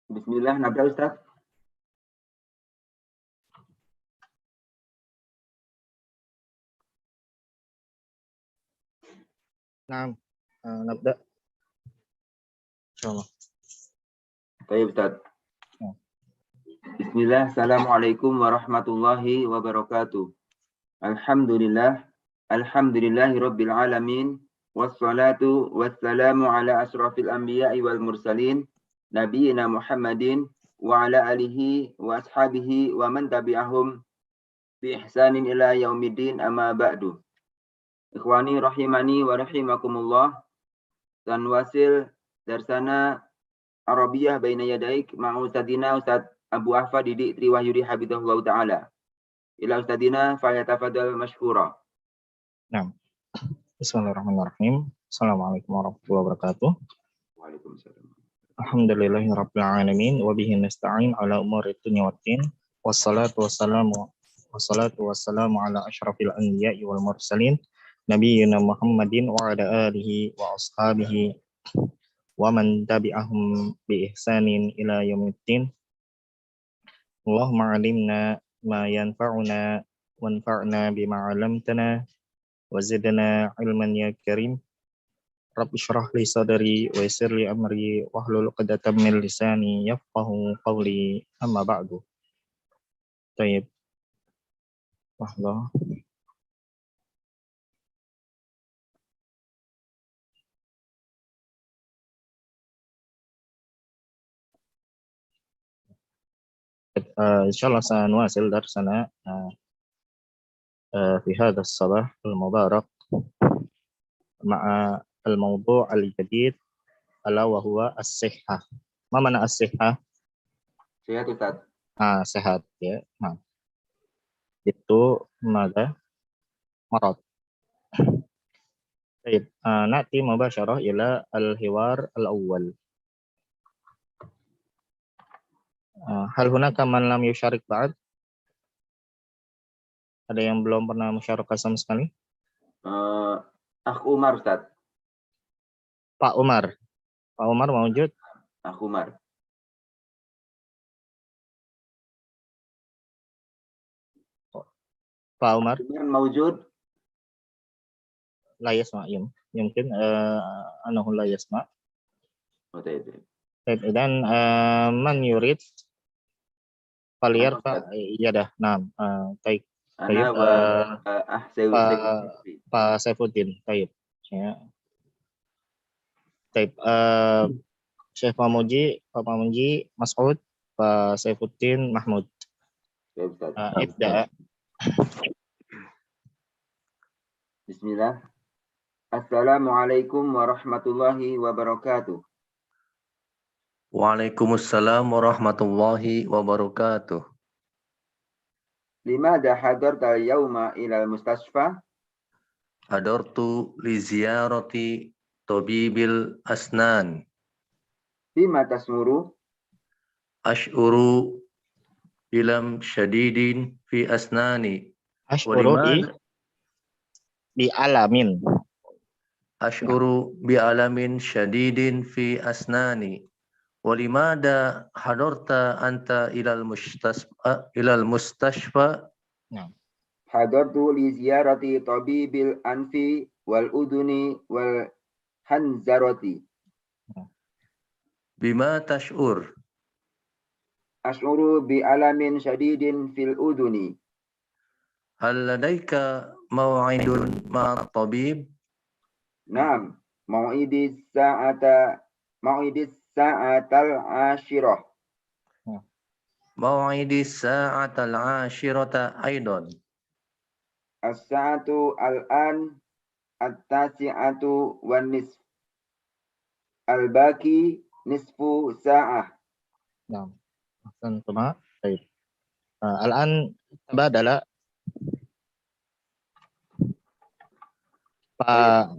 Bismillah, nabda Ustaz. Nah, nabda. Insyaallah. Baik Ustaz. Bismillah, Assalamualaikum warahmatullahi wabarakatuh. Alhamdulillah, alhamdulillahi rabbil alamin, wassalatu wassalamu ala asrafil anbiya'i wal mursalin, nabiyina Muhammadin, wa ala alihi wa ashabihi wa man tabi'ahum bi ihsanin ila yaumiddin amma ba'du. Ikhwani rahimani wa rahimakumullah. Dan wasil darsana Arabiyah baina yadaik ma'u Ustadina Ustaz Abu Ahfad Didik Triwahyudi Habibullah Ta'ala. Ila Ustadina falyatafadhal mashkura. Nah, bismillahirrahmanirrahim. Assalamualaikum warahmatullahi wabarakatuh. Waalaikumsalam. Alhamdulillahirabbil alamin wa bihi nasta'in ala umuri dunya waddin. Wassalatu wassalamu ala asyrafil anbiya'i wal mursalin nabiyyina Muhammadin wa ala alihi wa ashabihi wa man tabi'ahum bi ihsanin ila yaumiddin. Allahumma 'allimna ma yanfa'una wanfa'na bima 'allamtana wa zidna 'ilman ya karim. Rabbi shrah li sadri wa yassir li amri wahlul 'uqdatam min lisani yafqahu qawli, amma ba'du. Baik. Wahlah. Insyaallah sanuwasil darsana في هذا الصباح المبارك مع الموضوع الجديد ألا وهو الصحة. ما معنى الصحة؟ Sehat Ustaz. Sehat ya. Nah, itu ماذا؟ مرض. طيب نأتي مباشرة إلى الحوار الأول. هل هناك من لم يشارك بعد؟ Ada yang belum pernah musyarakah sama sekali? Akh Umar Ustaz. Pak Umar. Pak Umar mawujud? Akh Umar. Pak Umar? Mawujud? La yasma' yumkin annahu la yasma'. Baik. Dan man yurid falyarfa yadah. Naam. Baik. Ana wa Pak Saifuddin. Baik. Ya. Baik. Syekh Pamuji, Pak Pamuji, Mas'ud, Pak Saifuddin, Mahmud. Ibda. Bismillah. Assalamualaikum warahmatullahi wabarakatuh. Waalaikumsalam warahmatullahi wabarakatuh. Limadha hadarta al-yawma ila al-mustashfa? Hadartu li ziyarati tabibil asnan. Bima tasmuru? Ash'uru bilam syadidin fi asnani. Ash'uru bi alamin. Ash'uru bi alamin syadidin fi asnani. Walimada hadarta anta ilal mustashfa? Hadartu li ziyarati tabibil anfi wal uduni wal hanzarati. Bima tash'ur? Ash'uru bi alamin syadidin fil uduni. Hal ladaika maw'idun ma tabib? Naam, mau'idis sa'atal ashirah. Maw'idis sa'atal ashirata aidan. As-sa'atu al-an at-tasi'atu wan nisf. Al-baki nisfu sa'ah. Naam. Ahsan tuma. Baik. Al-an tabadala Pak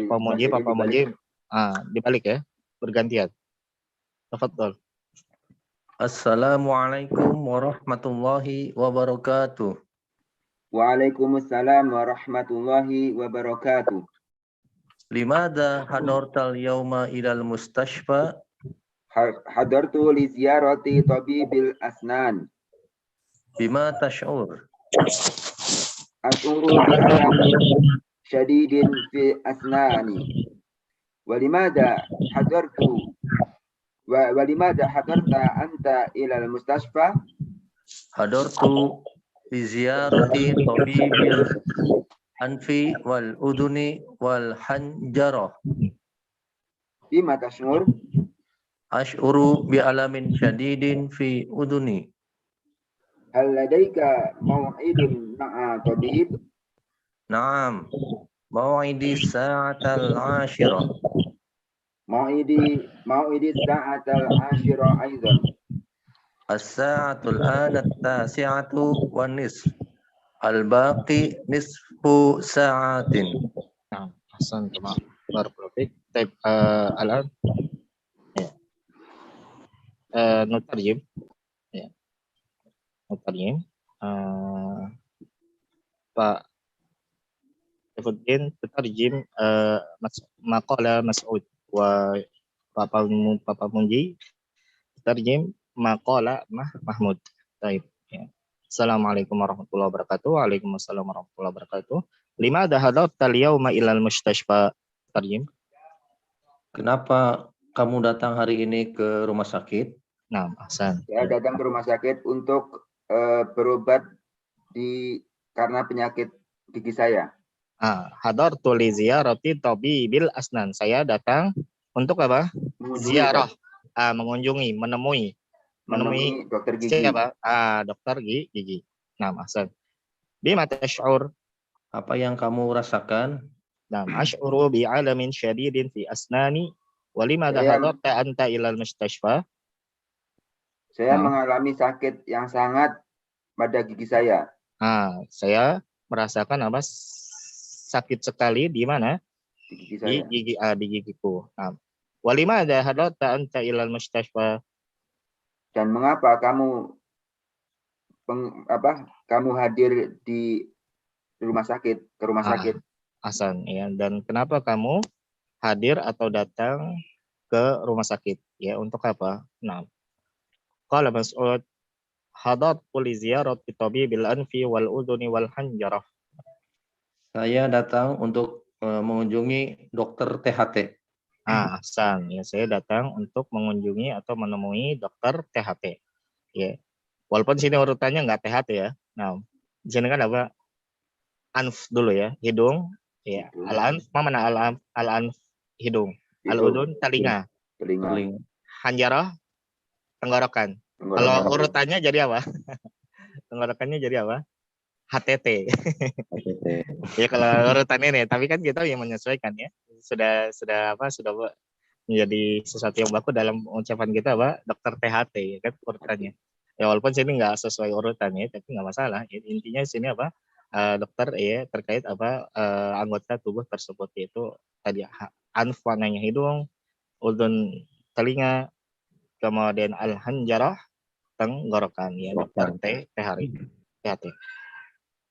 Pamuji dibalik ya, bergantian. Tafadhol. Assalamualaikum warahmatullahi wabarakatuh. Waalaikumsalam warahmatullahi wabarakatuh. Limada hadartal yawma ilal mustashfa? Hadartu li ziyarati tabibil asnan. Bima tash'ur. Ash'uru bi alamin syadidin fi asnani. Walimada hadarta anta ila al-mustashfa? Hadartu li ziyarati tabibil anfi wal uduni wal hanjarah. Bima tash'ur? Ash'uru bi alamin syadidin fi uduni. Hal ladaika maw'idun ma'a tabib? Naam. Maw'idi sa'atal 'ashirah. Maw'idi sa'atal 'ashira aidan. As-sa'atul ana at-tasi'atu wan nisf. Al-baqi nisfu sa'atin. Nah, Hasan sama Barakallahu. Taib al-an nutarjim ya. Nutarjim Pak Ifuddin tutarjim maqala Mas'ud wa Papa Munji tutarjim maqala Mahmud. Taib ya. Assalamualaikum warahmatullahi wabarakatuh. Waalaikumsalam warahmatullahi wabarakatuh. Limadha hadarta al-yawma ilal mustashfa? Tarjim. Kenapa kamu datang hari ini ke rumah sakit? Nah, Hasan. Saya datang ke rumah sakit untuk berobat karena penyakit gigi saya. Hadartu li ziyarati tabibil asnan. Saya datang untuk apa? Ziarah. Mengunjungi, menemui dokter gigi. Siapa? Dokter gigi. Nah, Hasan. Bima tash'ur? Apa yang kamu rasakan? Nah, ash'uru bi alamin syadidin fi asnani wa limadha hadarta anta ilal mustashfa? Saya mengalami sakit yang sangat pada gigi saya. Saya merasakan apa? Sakit sekali di mana? Di gigi saya. Di gigiku. Wa limadha hadarta anta ilal mustashfa? Dan mengapa kamu hadir di rumah sakit, ke rumah sakit? Hasan ya. Dan kenapa kamu hadir atau datang ke rumah sakit? Ya, untuk apa? Nah, qala Mas'ud hadartu li ziyarati tabibil anfi wal udhuni wal hanjarah. Saya datang untuk mengunjungi dokter THT. Hasan ya, saya datang untuk mengunjungi atau menemui dokter THT. Ya. Walaupun sini urutannya nggak THT ya. Nah, di sini kan apa? Anf dulu ya, hidung. Ya, al-anf, mana al-anf hidung. Al-udun telinga. Hanjarah tenggorokan. Kalau urutannya jadi apa? Tenggorokannya jadi apa? HTT. Ya kalau urutannya nih, tapi kan kita yang menyesuaikan ya. Sudah menjadi sesuatu yang baku dalam ucapan kita apa? Dokter THT ya kan urutannya. Ya walaupun sini nggak sesuai urutannya, tapi nggak masalah. Intinya sini apa? Dokter ya terkait apa anggota tubuh tersebut, yaitu tadi anf warnanya hidung, udun telinga, kemudian al-hanjarah tenggorokan ya, dokter THT.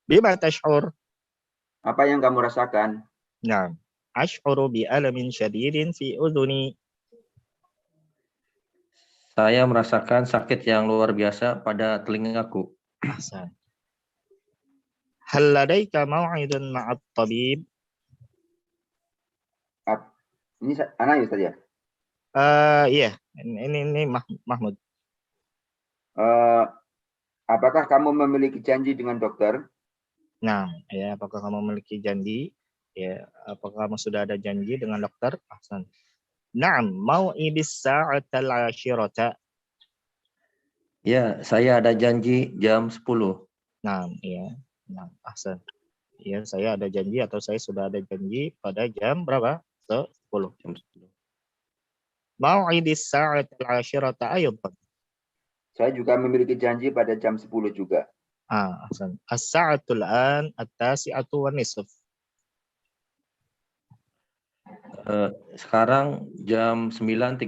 Bima tash'ur? Apa yang kamu rasakan? Nah, ash'uru bi alamin syadidin fi udhuni. Saya merasakan sakit yang luar biasa pada telingaku. Ahsan. Hal ladaika maw'idun ma'at tabib? Ini anak ya Ustaz ya? Iya, ini Mahmud. Apakah kamu memiliki janji dengan dokter? Nah, ya, apakah kamu memiliki janji? Ya, apakah kamu sudah ada janji dengan dokter? Ahsan. Naam, mau'idis sa'atal 'ashirata. Ya, saya ada janji jam 10. Nah, iya. Nah, ahsan. Ya, saya ada janji atau saya sudah ada janji pada jam berapa? 10. Mau'idis sa'atal 'ashirata aydan. Saya juga memiliki janji pada jam 10 juga. Ahsan. As-sa'atul an at-tasi'atu wan nisf. Sekarang jam 9.30.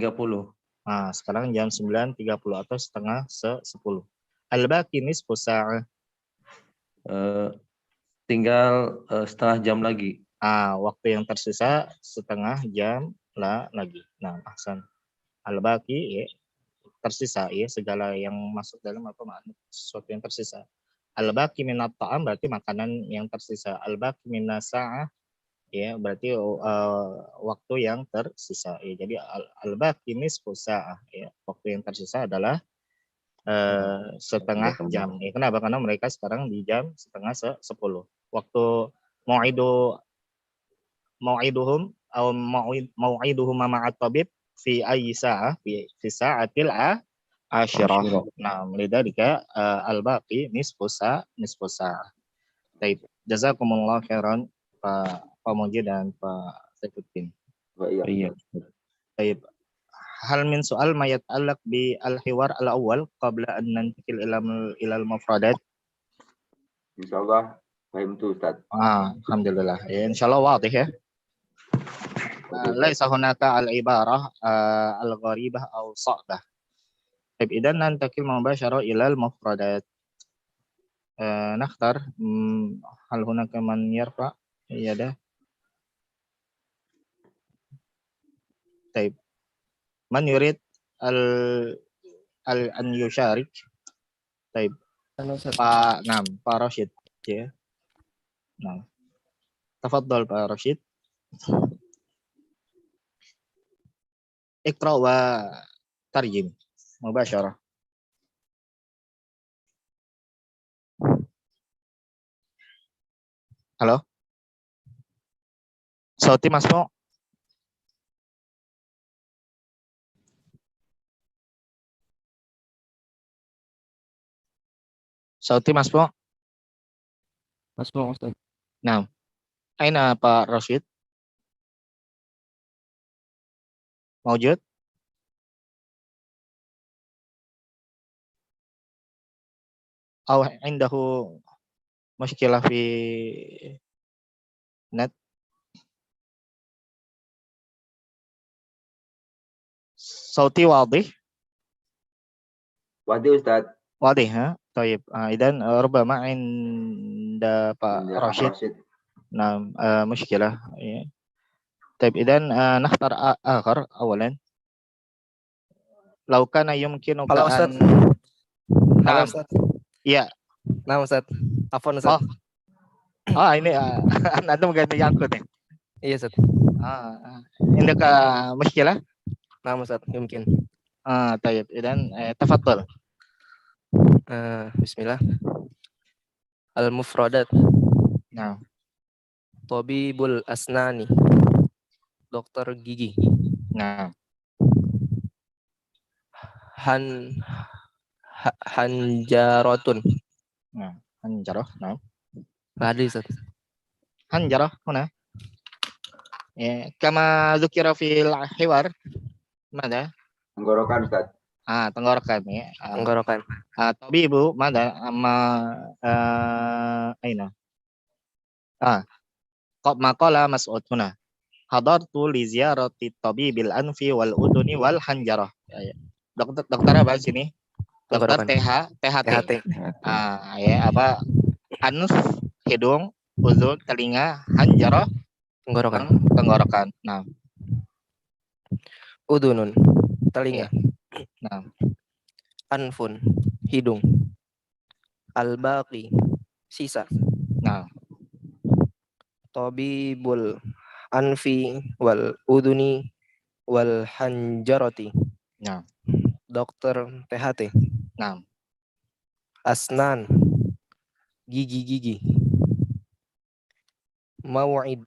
Sekarang jam 9.30 atau setengah 10. Al-baqi nisfu sa'ah. Tinggal setengah jam lagi. Waktu yang tersisa setengah jam lagi. Nah, ahsan. Al-baqi ya, tersisa ya, segala yang masuk dalam apa makna sesuatu yang tersisa. Al-baqi minat ta'am berarti makanan yang tersisa. Al-baqi minas sa'ah ya berarti waktu yang tersisa ya. Jadi al-baqi nisfu sa'ah ya, waktu yang tersisa adalah setengah jam ya. Kenapa? Karena mereka sekarang di jam setengah 10. Waktu mau'iduhum atau mau'iduhum ma'at tabib fi ayyi sa'ah fi sa'atil asyirah. Nah, lidzalika al-baqi nisfu sa'ah. Baik, jazakumullah khairan Pak Moji dan Pak Saifuddin. Iya. Baik. Hal min soal mayat alaq bi al-hiwar al-awwal qabla an nantakil ilal mufradat. Insyaallah fahim tu Ustaz. Alhamdulillah. Ya, insyaallah wadih ya. Laisa hunaka al-ibarah al-gharibah aw sa'bah. Baik, idan nantakil mubashara ilal mufradat. Nakhtar hal hunaka man yarfa? Iya dah. Baik. Man yurid an yusharik. Baik. Pak Rashid ya. Nah. Tafadhal Pak Rashid. Iqra wa tarjim mubasyarah. Halo? Sauti masuk? Sauti masuk? Masuk Ustaz. Nah, aina Pak Rashid? Maujud? Aw indahu mushkilah fi net? Sauti wadih? Wadih Ustaz. Wadih ha? Taib. Idan rubama inda Pak Rashid. Nah, mushkilah ya. Taib idan nakhtar akhar awalan. Lau kana yumkinuka Halo Ustaz. Halo Ustaz. Iya. Nah Ustaz. Afwan Ustaz. Ini antum ganti angkut nih. Iya Ustaz. Indaka mushkilah? Nah Ustaz, mungkin. Tayyib. Idan tafaddal. Bismillah. Al-mufradat. Nah. Tabibul asnani. Dokter gigi. Nah. Hanjaratun. Nah, hanjarah. Nah. Hadis Ustaz. Hanjarah mana? Ya, kama dzukira fil hiwar. Mana? Tenggorokan Ustaz. Tenggorokan ya. Tenggorokan. Tabibu mana? Aina. Maqala Mas'ud huna. Hadartu li ziyarati tabibil anfi wal uduni wal hanjarah. Dokter apa sini? Dokter THT. Ya apa? Anf, hidung, uzun, telinga, hanjarah, tenggorokan. Nah. Udunun, telinga. Nah. Anfun, hidung. Al-baqi, sisa. Nah. Tabibul anfi wal uduni wal hanjarati. Nah. Dokter THT. Nah. Asnan, gigi-gigi. Mau'id,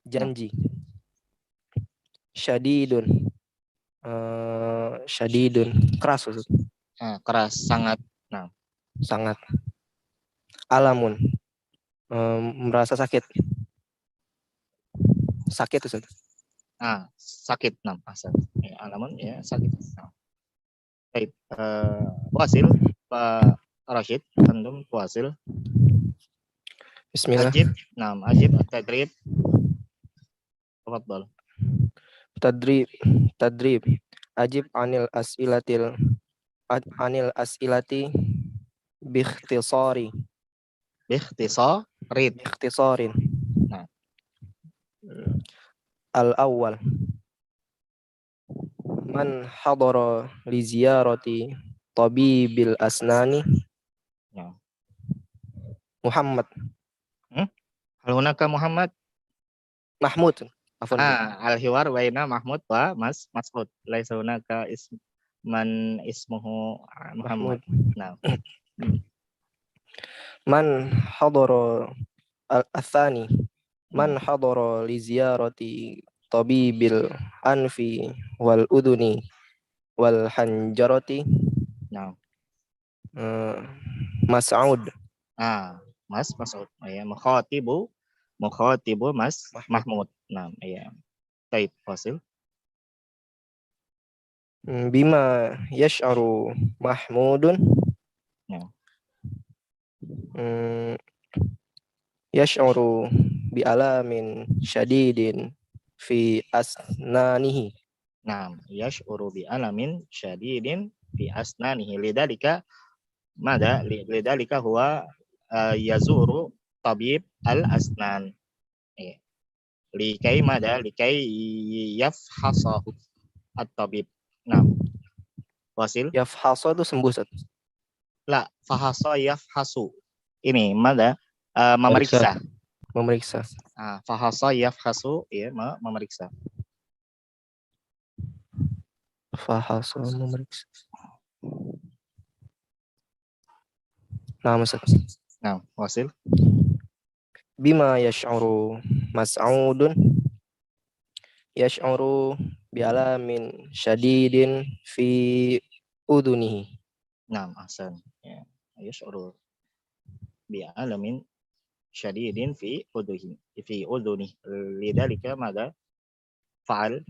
janji. Syadidun, keras. Keras, sangat. Nah. Sangat. Alamun, merasa sakit. Sakit Ustaz. Sakit. Nah, alamun ya sakit. Nah. Baik, wasil Pak Rashid, antum wasil. Bismillah. Ajib tadrib. Tafadhal. Tadrib. Ajib anil as'ilati biikhtisari. Biikhtisarin. Al-awwal. Man hadara li ziyarati tabibil asnani. Ya. Muhammad. Hal hunaka Muhammad? Mahmud. Afwan. Al-hiwar baina Mahmud wa Mas'ud. Laisa hunaka man ismuhu Muhammad. Nah. Man hadara al-athani. Man hadara li ziyarati tabibil anfi wal uduni wal hanjarati. Nah. Mas'ud. Mas'ud. Ya, mukhatibu Mahmud. Nah, ya. Baik, Fasil. Bima yash'aru Mahmudun. Ya. Yash'uru bi alamin syadidin fi asnanihi. Nah, yash'uru bi alamin syadidin fi asnanihi. Lidalika huwa yazuru tabib al-asnan. Likai yafhasahu at-tabib. Nah, Wasil. Yafhasu itu sembuh, Ustaz. La, fahasa yafhasu. Ini memeriksa. Memeriksa. Fahasa yafhasu, ya, memeriksa. Fahasa memeriksa. Nah, Ustaz. Nah, Wasil. Bima yash'uru Mas'udun. Yash'uru bi alamin syadidin fi udunihi. Nah, ahsan. Ya, yash'uru bi alamin syadidin fi uduni. Lidalika mada fa'al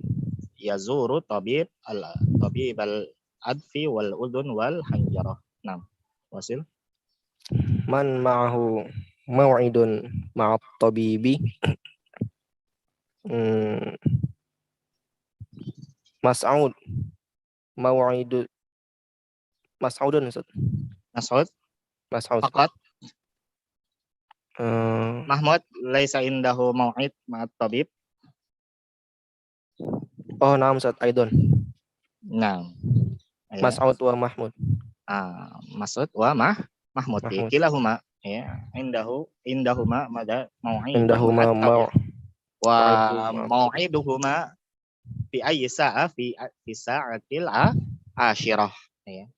yazuru tabib al-adfi wal udun wal hanjarah. Nah, Wasil. Man ma'ahu maw'idun ma'at tabibi. Mas'ud. Maw'idu Mas'udun, Ustaz. Mas'ud. Faqat. Mahmud laisa indahu mau'id ma'at tabib. Oh, naam, Ustaz. Aidon. Nah. Mas'ud wa Mahmud. Mas'ud wa Mahmud. Kilahuma, ya, indahuma mada mau'id wa mau'iduhuma fi ayyi sa'a fi sa'atil asyirah, ya.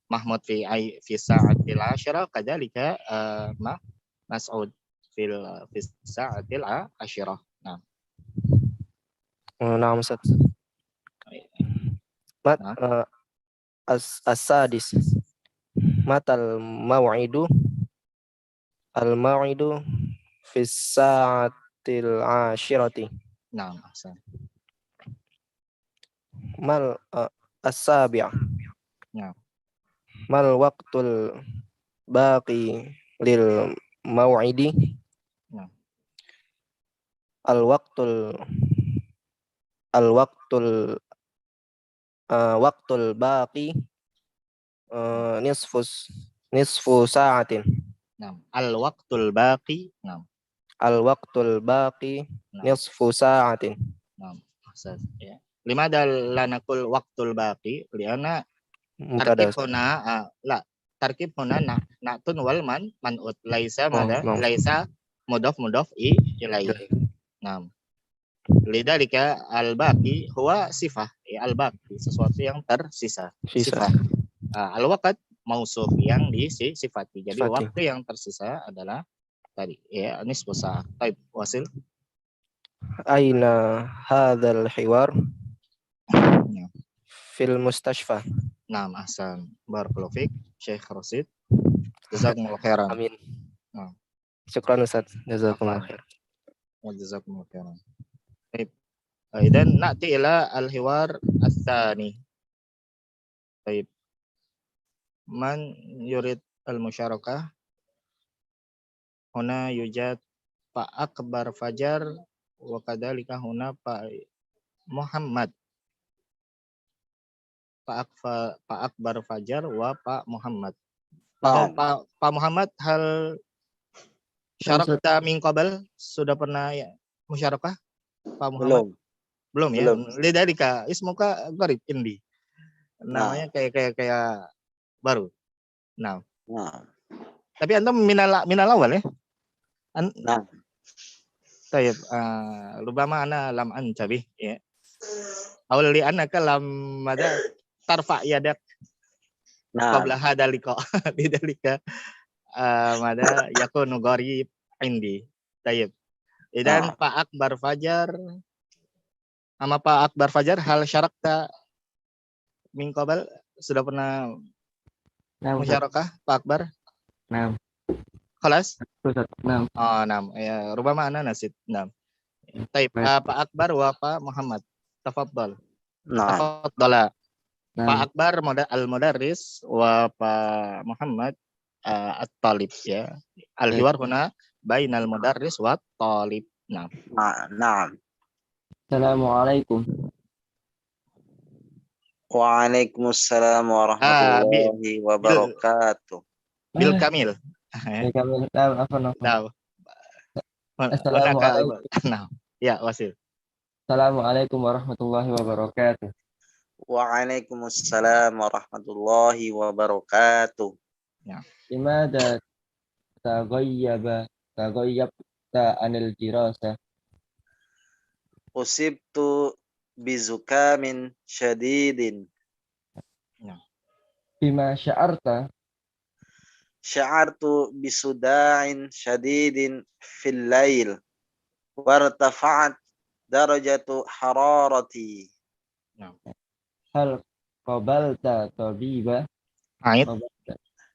Mahmud fi sa'atil asyirah kadzalika Mas'ud fi sa'atil asyirah. Nah. Naam, Ustaz. As-sadis. Matal maw'idu. Al-maw'idu fi sa'atil asyirati. Naam, ahsan. Mal as-sabi'. Ya. Mal waqtul baqi lil maw'idi. Ya. Waqtul baqi nisfu sa'atin. Naam. Al-waqtul baqi. Naam. Al-waqtul baqi nisfu sa'atin. Naam, ahsan, ya. Limada la naqul waqtul baqi liana tarkib huna na'tun wal man'ut laisa laisa mudhaf ilaihi. Naam. Lidzalika al-baqi huwa sifah, ya, al-baqi sesuatu yang tersisa. Sifah. Al-waqt mausuf yang disifati. Jadi waktu yang tersisa adalah tadi, ya, nisfu sa'ah. Baik, Wasil. Aina hadzal hiwar? Ya. Fil mustashfa. Naam, ahsan. Barakallahu fiik, Syekh Rasid. Jazakumullah khairan. Amin. Nah. Syukran, Ustaz. Jazakumullah khair. Wa jazakumullah khairan. Baik. Idan na'ti ila al-hiwar ats-tsani. Baik. Man yurid al-musyarakah? Huna yujad Pak Akbar Fajar wa kadzalika huna Pak Muhammad. Pak Akbar Fajar wa Pak Muhammad. Pak Muhammad, hal syarakta min qabl, sudah pernah ya musyarakah Pak Muhammad? Belum ya. Belum. Lidalika ismuka gharib indi. Namanya kayak baru. Nah, Nah. tapi antum minal awal ya. Nah. Tayyib, rubama ana lam antabih ya. Awal li annaka lam mada tarfa yadak Nah. qabla hada liqa. Lidalika mada yakunu gharib indi. Tayyib. Dan Nah. Pak Akbar Fajar sama Pak Akbar Fajar hal syarakta min qabal sudah pernah Nah, Ustaz. musyarakah Pak Akbar? Nah, Kelas? Ustaz. Nah, Oh, 6. Ya, rubama ana nasid. 6. Taib, baik. Pak Akbar wa Pak Muhammad. Tafadhal. Nah. Tafadhala. Nah, Pak Akbar al-Mudarris wa Pak Muhammad at-Talib ya. Al-hiwar huna bainal mudarris wa talib. Nah. Nah. Assalamualaikum. Waalaikumsalam warahmatullahi wabarakatuh. Bil kamil. Ya, kami apa. Nah. Assalamualaikum. Nah. Ya, wasil. Assalamualaikum warahmatullahi wabarakatuh. Waalaikumsalam warahmatullahi wabarakatuh. Limada taghayyabta anil dirasah? Usibtu bizukamin syadidin. Bima sya'arta? Sya'artu bisuda'in syadidin fil lail. Wartafa'at darajatu hararati. Hal qabalta tabiba? Ait.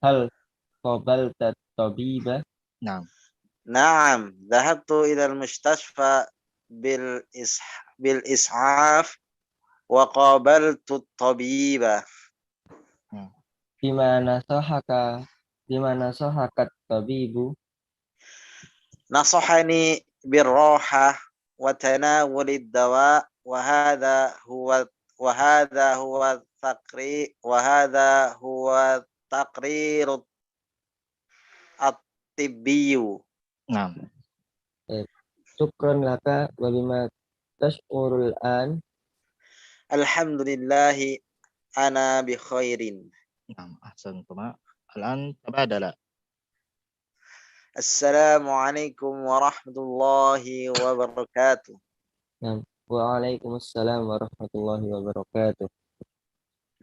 Hal qabalta tabiba? Nah. Naam, dhahabtu ila al-mustashfa bil is'af wa qabaltu at-tabiba. Bima nasahakat tabibu? Nasahani birraha wa tanawulid dawa wa hadha huwa taqrir at-tibbiyu. Nah. Syukran laka wa bima tash'urul an? Alhamdulillahi ana bi khairin. Nah, ahsantum. Al-an tabadala. Assalamualaikum warahmatullahi wabarakatuh. Waalaikumsalam warahmatullahi wabarakatuh.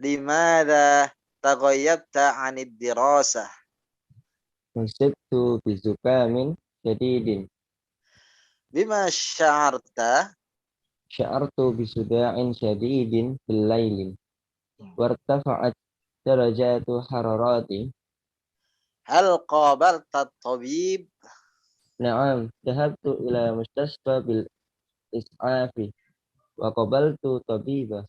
Limadha taghayyabta 'anid dirasah? Usibtu bizukamin syadidin. Bima sya'arta? Sya'artu bisuda'in syadidin bil lailin. Wartafa'at darajatu hararati. Hal qabalta at-tabib? Na'am, dhahabtu ila mustasfa bil is'afi wa qabaltu tabiba.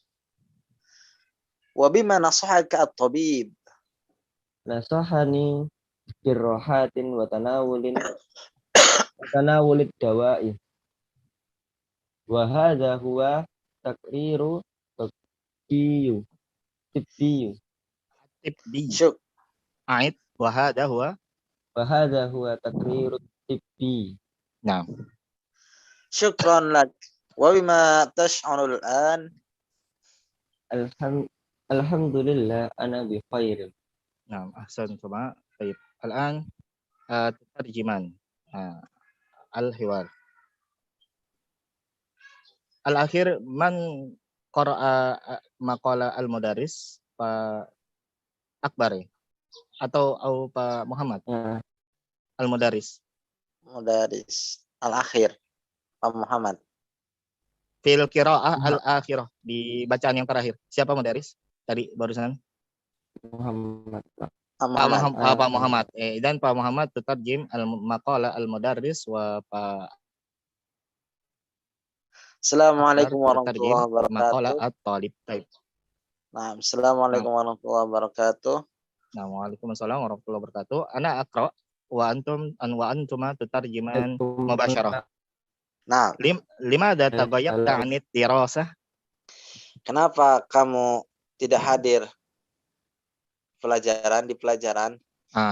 Wa bima nasahaka at-tabib? Nasahani birrahatin wa tanawulid dawa'i. Wa hadha huwa taqriru tibbiyu. Syuk. Ait wa hadha huwa. Wa hadha huwa taqriru tibbi. Nah. Syukran lak. Wa bima tash'uru al-an? Alhamdulillah ana bi khairin. Nah, ahsantum. Baik. Al-an tarjiman. Al-hiwar. Al-akhir man qara'a maqala al-mudaris Pak Akbar ya? Atau Pak Muhammad al-mudaris? Mudaris. Al-akhir. Pak Muhammad. Fil qira'ah al-akhirah, di bacaan yang terakhir. Siapa mudaris? Tadi barusan. Muhammad. Pak Muhammad. Dan Pak Muhammad tutarjim al-maqala al-mudaris wa Pak Assalamualaikum warahmatullahi wabarakatuh. Maqala at-talib. Nah, assalamualaikum warahmatullahi wabarakatuh. Nah, waalaikumsalam warahmatullahi wabarakatuh. Ana aqra wa antuma tutarjiman mubasyarah. Nah, Limadha taghayyabta 'anid dirasah? Kenapa kamu tidak hadir di pelajaran?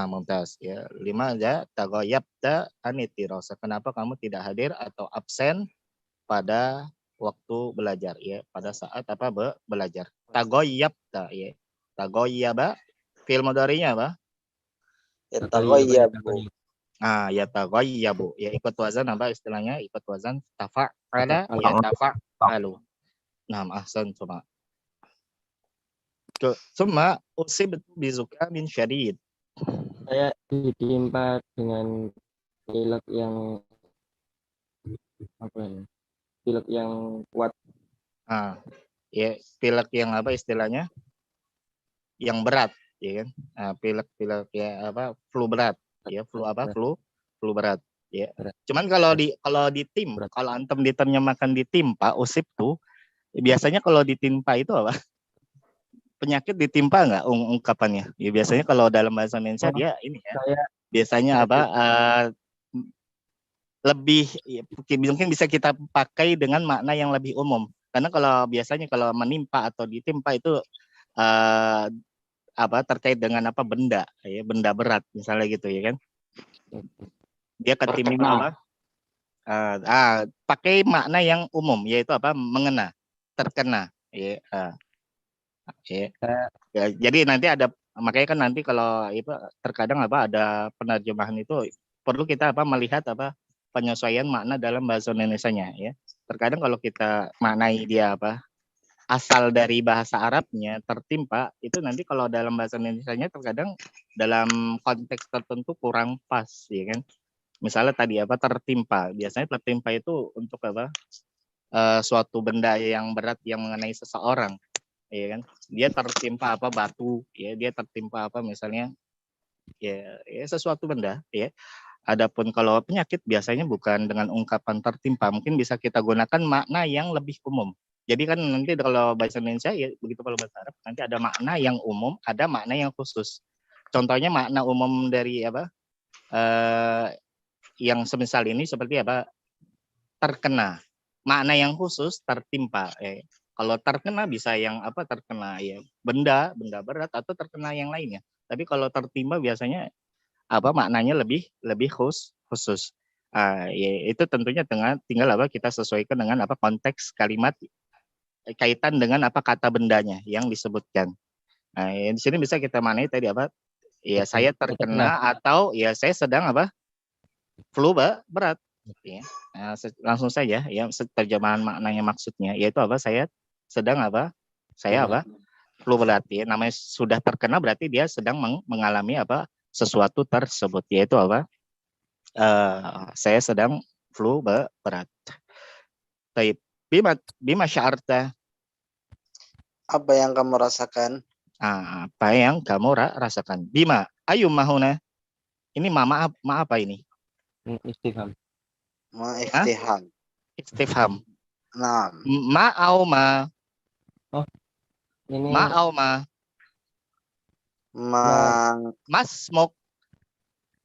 Mumtaz ya. Limadha taghayyabta 'anid dirasah? Kenapa kamu tidak hadir atau absen pada waktu belajar ya, pada saat apa belajar. Tagoyyabta ya. Tagoyyaba fi'il mudhari'nya apa? Yatagayyabu. Yataghayyabu. Ya ikut wazan apa istilahnya? Ikut wazan tafa'ala Tafa'ala. yatafa'alu. Nah, ahsan cuma. Summa usibtu bizukamin syadid. Saya ditimpa dengan pilek yang apa ya? Pilek yang kuat. Ya pilek yang apa istilahnya? Yang berat, ya kan? Pilek ya apa? Flu berat, ya flu apa? Flu berat, ya. Cuman kalau kalau antum diterjemahkan ditimpa, usib tuh biasanya kalau ditimpa itu apa? Penyakit ditimpa nggak ungkapannya? Ya biasanya kalau dalam bahasa Indonesia dia ini ya. Biasanya apa? Lebih ya, mungkin bisa kita pakai dengan makna yang lebih umum. Karena kalau biasanya kalau menimpa atau ditimpa itu apa terkait dengan apa benda ya, benda berat misalnya gitu ya kan. Dia ketimpa apa? Pakai makna yang umum yaitu apa? Mengena, terkena ya. Ya, jadi nanti ada makanya kan nanti kalau itu terkadang apa ada penerjemahan itu perlu kita apa melihat apa penyesuaian makna dalam bahasa Indonesianya ya. Terkadang kalau kita maknai dia apa asal dari bahasa Arabnya tertimpa itu nanti kalau dalam bahasa Indonesianya terkadang dalam konteks tertentu kurang pas ya kan. Misalnya tadi apa tertimpa, biasanya tertimpa itu untuk apa suatu benda yang berat yang mengenai seseorang ya kan. Dia tertimpa apa batu ya, dia tertimpa apa misalnya ya sesuatu benda ya. Adapun kalau penyakit biasanya bukan dengan ungkapan tertimpa, mungkin bisa kita gunakan makna yang lebih umum. Jadi kan nanti kalau bahasa Indonesia ya begitu, kalau bahasa Arab nanti ada makna yang umum, ada makna yang khusus. Contohnya makna umum dari apa yang semisal ini seperti apa terkena. Makna yang khusus tertimpa. Kalau terkena bisa yang apa terkena ya benda berat atau terkena yang lainnya. Tapi kalau tertimpa biasanya apa maknanya lebih khusus. Ya, itu tentunya tinggal apa kita sesuaikan dengan apa konteks kalimat kaitan dengan apa kata bendanya yang disebutkan. Ya, di sini bisa kita maknai tadi apa? Ya saya terkena atau ya saya sedang apa? Flu berat. Ya. Langsung saja ya terjemahan maknanya maksudnya yaitu apa? Saya sedang apa? Saya apa? Flu berat ya. Namanya sudah terkena berarti dia sedang mengalami apa? Sesuatu tersebut yaitu apa? Saya sedang flu berat. Baik, bima sya'arta. Apa yang kamu rasakan? Apa yang kamu rasakan? Bima, ayu mahuna. Ini ma apa ini? Istifham. Istifham. Istifham. Nah. Ma au ma. Oh, ini Ma au ma. Masmuk.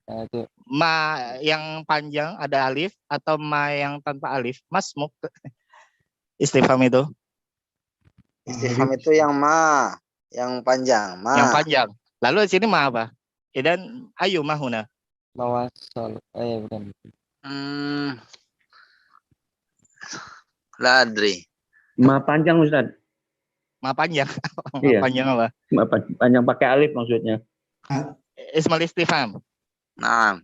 Itu Ma yang panjang ada alif atau ma yang tanpa alif? Masmuk. Istifham itu. Istifham itu yang ma, yang panjang, ma. Yang panjang. Lalu di sini ma apa? Dan ayu mahuna. mawasol. Bukan. Ladri. Ma panjang Ustaz. Ma panjang. Iya. Panjang apa? Ma panjang pakai alif maksudnya. Ismul istifham. Nah.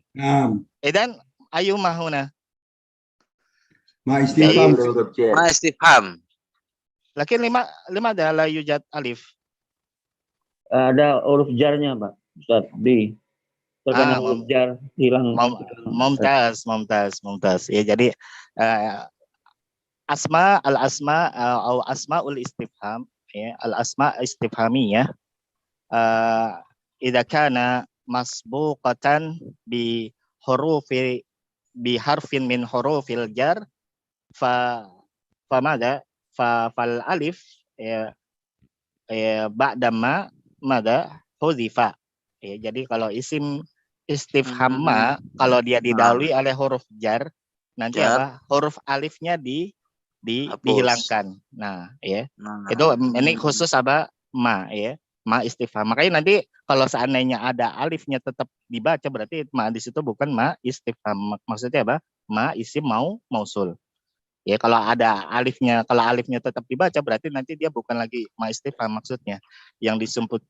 Dan ayu mahuna. Ma istifham. Ma istifham. Lakin lima ada la yujad alif. Ada huruf jarnya Pak Ustaz. D. Terkena huruf jar hilang. Mumtaz. Ya jadi al asma ul istifham ya al asma istifhamiyah idza kana masbuqatan bi harfin min hurufil jar fal alif ya ba'da mada huzifa ya. Jadi kalau isim istifham kalau dia didahului oleh huruf jar nanti apa huruf alifnya dihilangkan. Nah ya itu ini khusus apa ma ya ma istifham. Makanya nanti kalau seandainya ada alifnya tetap dibaca berarti ma di situ bukan ma istifham. Maksudnya apa? Ma isim mausul. Ya kalau alifnya tetap dibaca berarti nanti dia bukan lagi ma istifham maksudnya yang disebut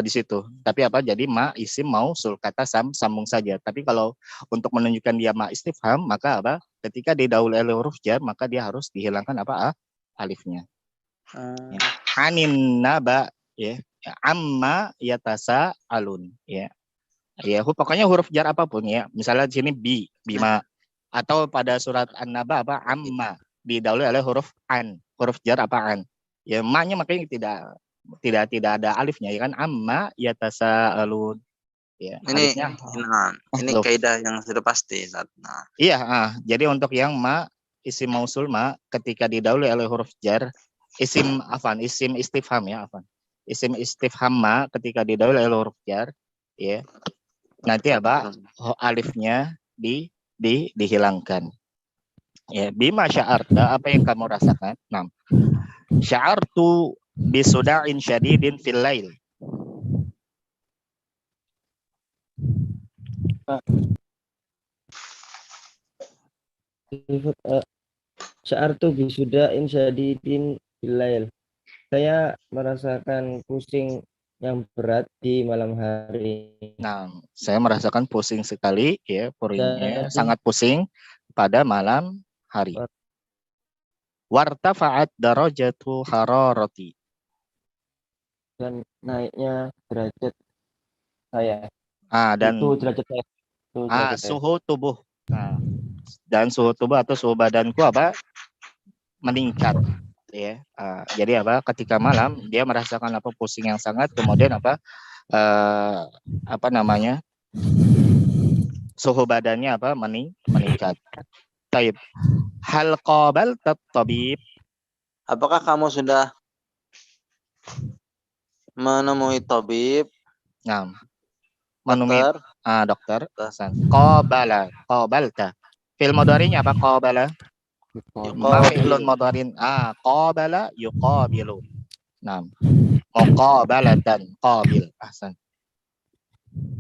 di situ. Tapi apa? Jadi ma isim mausul kata sambung saja. Tapi kalau untuk menunjukkan dia ma istifham maka apa? Ketika didahului oleh huruf jar maka dia harus dihilangkan apa? Alifnya. Ya. Anin naba ya. Amma yatasa alun ya. Ya, pokoknya huruf jar apapun ya. Misalnya di sini bima atau pada surat An-Naba apa amma didahului oleh huruf huruf jar apa an. Ya ma-nya makanya tidak ada alifnya ya kan amma yatasaalun. Ya, alifnya. Ini kaidah yang sudah pasti. Nah. Iya, jadi untuk yang ma isim mausul ma ketika didahului oleh huruf jar isim istifham ya isim istifham ma ketika didahului oleh huruf jar ya nanti apa alifnya dihilangkan. Ya, bima sya'arta apa yang kamu rasakan? Nah, sya'artu bisuda'in syadidin fil lail. Sya'artu bisuda'in syadidin bilail. Saya merasakan pusing yang berat di malam hari. Nah, saya merasakan pusing sekali ya, puringnya Dan- sangat pusing pada malam hari. Wartafa'at darajatu hararati. Dan naiknya derajat saya. Dan Itu derajat saya. Itu derajat saya. suhu tubuh. Nah, dan suhu tubuh atau suhu badanku apa? Meningkat ya. Jadi apa? Ketika malam dia merasakan apa pusing yang sangat kemudian apa? Apa namanya? Suhu badannya apa? Meningkat. Taib. Hal qabal tabib. Apakah kamu sudah menemui tabib? Nah, menemui Dokter? dokter. Qabalta. Fi'il mudhari'nya apa qabala? Fi'lun mudhari'in. Qabala yuqabilu. Nah, muqabalatan qabil. Ahsan.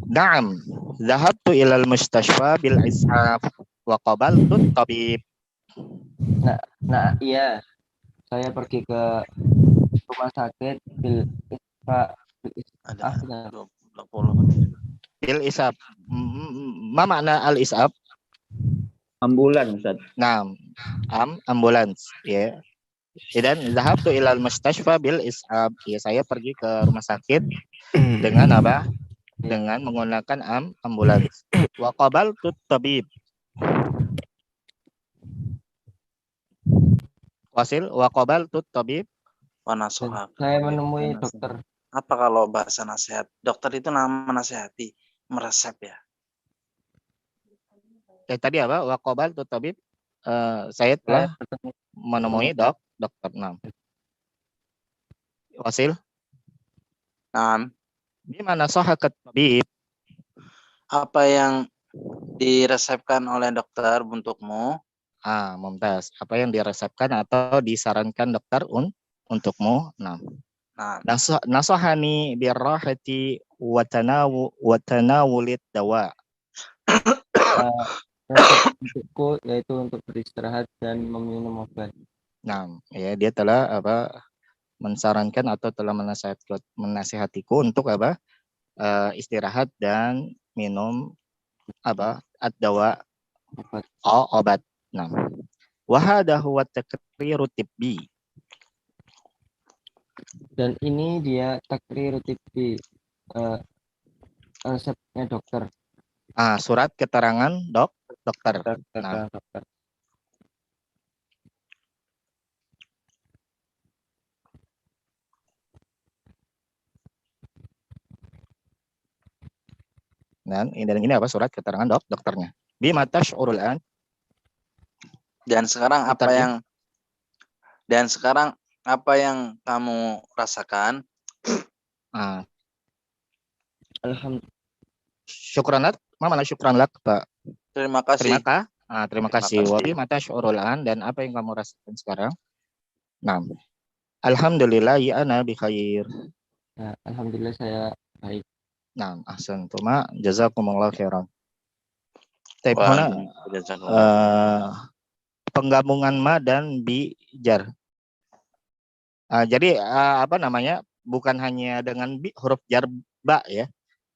Naam, dhahabtu ilal mustashfa bil ishaf wa qabaltu tabib. Nah, iya. Saya pergi ke rumah sakit bil ishaf. Ma makna al ishaf? Ambulan, Ustaz. Nah, ambulans ya. Dan dhahabtu ilal mustashfa bil ishaf. Ya, saya pergi ke rumah sakit dengan apa? Dengan menggunakan ambulans. Wa qabaltu tabib. Wasil wa qabaltu tabib. Saya menemui dokter. Apa kalau bahasa nasihat? Dokter itu nama menasihati, meresep ya. Tadi apa? Wa qabaltu tabib. Saya telah menemui dokter. Nah. Wasil. Nah, Di mana sahakat tabib? apa yang diresepkan oleh dokter untukmu? Mumtaz. Apa yang diresepkan atau disarankan dokter untukmu? Nah. Nasahani birrahati wa tanawulit dawa. Resep untukku yaitu untuk beristirahat dan meminum obat. Nah, ya dia telah mensarankan atau telah menasihatiku untuk istirahat dan minum ad-dawa obat. Nah, wa hadha huwa takriru tibbi. Dan ini dia takriru tibbi, resepnya dokter. Surat keterangan dokter. Nah. Dokter. Dan ini apa surat keterangan dokternya. Bima tash'urul an. Dan sekarang apa yang kamu rasakan? Alhamdulillah. Syukran lak. Mana syukran lak, Pak? Terima kasih. Terima kasih. Wa bima tash'urul an, dan apa yang kamu rasakan sekarang? Nah. Alhamdulillah ya ana bi khair. Ya, alhamdulillah saya baik. Nah, ahsan tuma jazakumullah khairan. Tapi penggabungan ma dan bi jar. Jadi apa namanya? Bukan hanya dengan huruf jar ba ya,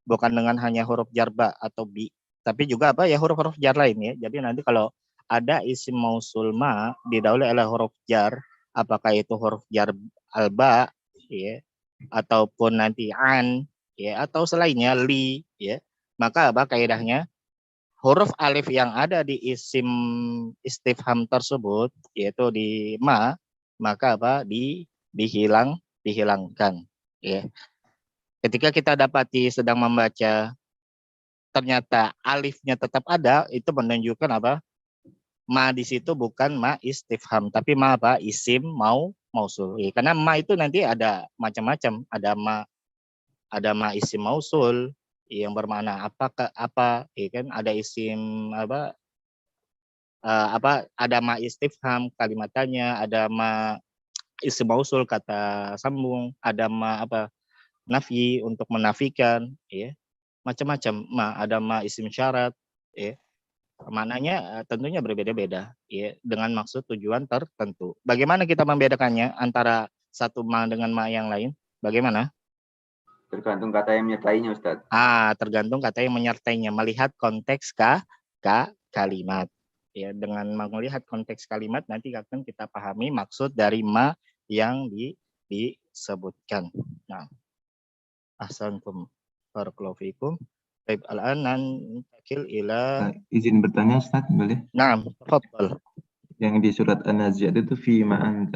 bukan dengan hanya huruf jar ba atau bi, tapi juga apa ya huruf-huruf jar lain ya. Jadi nanti kalau ada isim mausul ma didahului oleh huruf jar, apakah itu huruf jar alba ya, ataupun nanti an ya, atau selainnya li ya, maka apa kaidahnya huruf alif yang ada di isim istifham tersebut yaitu di ma, maka apa dihilangkan ya. Ketika kita dapati sedang membaca ternyata alifnya tetap ada, itu menunjukkan apa? Ma di situ bukan ma istifham, tapi ma apa? Isim mausul. Ya, karena ma itu nanti ada macam-macam, ada ma isim mausul yang bermakna apa ya kan, ada isim ada ma istifham kalimatannya, ada ma isim mausul kata sambung, ada ma nafi untuk menafikan ya, macam-macam ada ma isim syarat ya, maknanya tentunya berbeda-beda ya, dengan maksud tujuan tertentu. Bagaimana kita membedakannya antara satu ma dengan ma yang lain? Bagaimana? Tergantung kata yang menyertainya, Ustaz. Tergantung kata yang menyertainya, melihat konteks kalimat ya. Dengan melihat konteks kalimat nanti akan kita pahami maksud dari ma yang disebutkan. Nah, ahsantum barakallahu fikum. Baik, al-an nantakil ila izin bertanya Ustaz, boleh? Naam, tafadhal. Yang di surat An-Nazi'at itu fi ma'an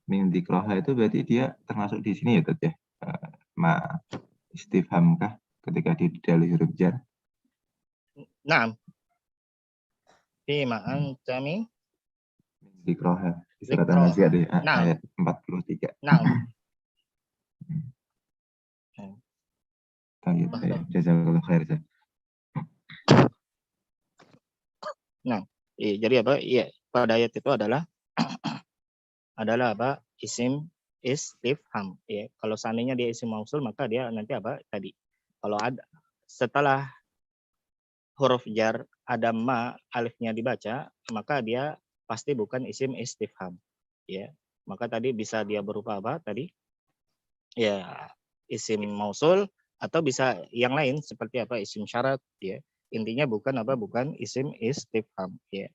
min dzikroha itu berarti dia termasuk di sini ya, Ustaz ya? Ma istifhamkah ketika didahului huruf jar? Naam. Fi ma'an min Dzikroha di surat dzikroha. An-Nazi'at Naam. ayat 43. Naam. Jazakallahu khair. Nah, jadi apa? Iya, pada ayat itu adalah apa? Isim istifham. Ya, kalau seandainya dia isim mausul maka dia nanti apa? Tadi. Kalau ada setelah huruf jar ada ma alifnya dibaca, maka dia pasti bukan isim istifham. Ya. Maka tadi bisa dia berupa apa tadi? Ya, isim mausul atau bisa yang lain seperti apa? Isim syarat ya. Intinya bukan isim istifham ya.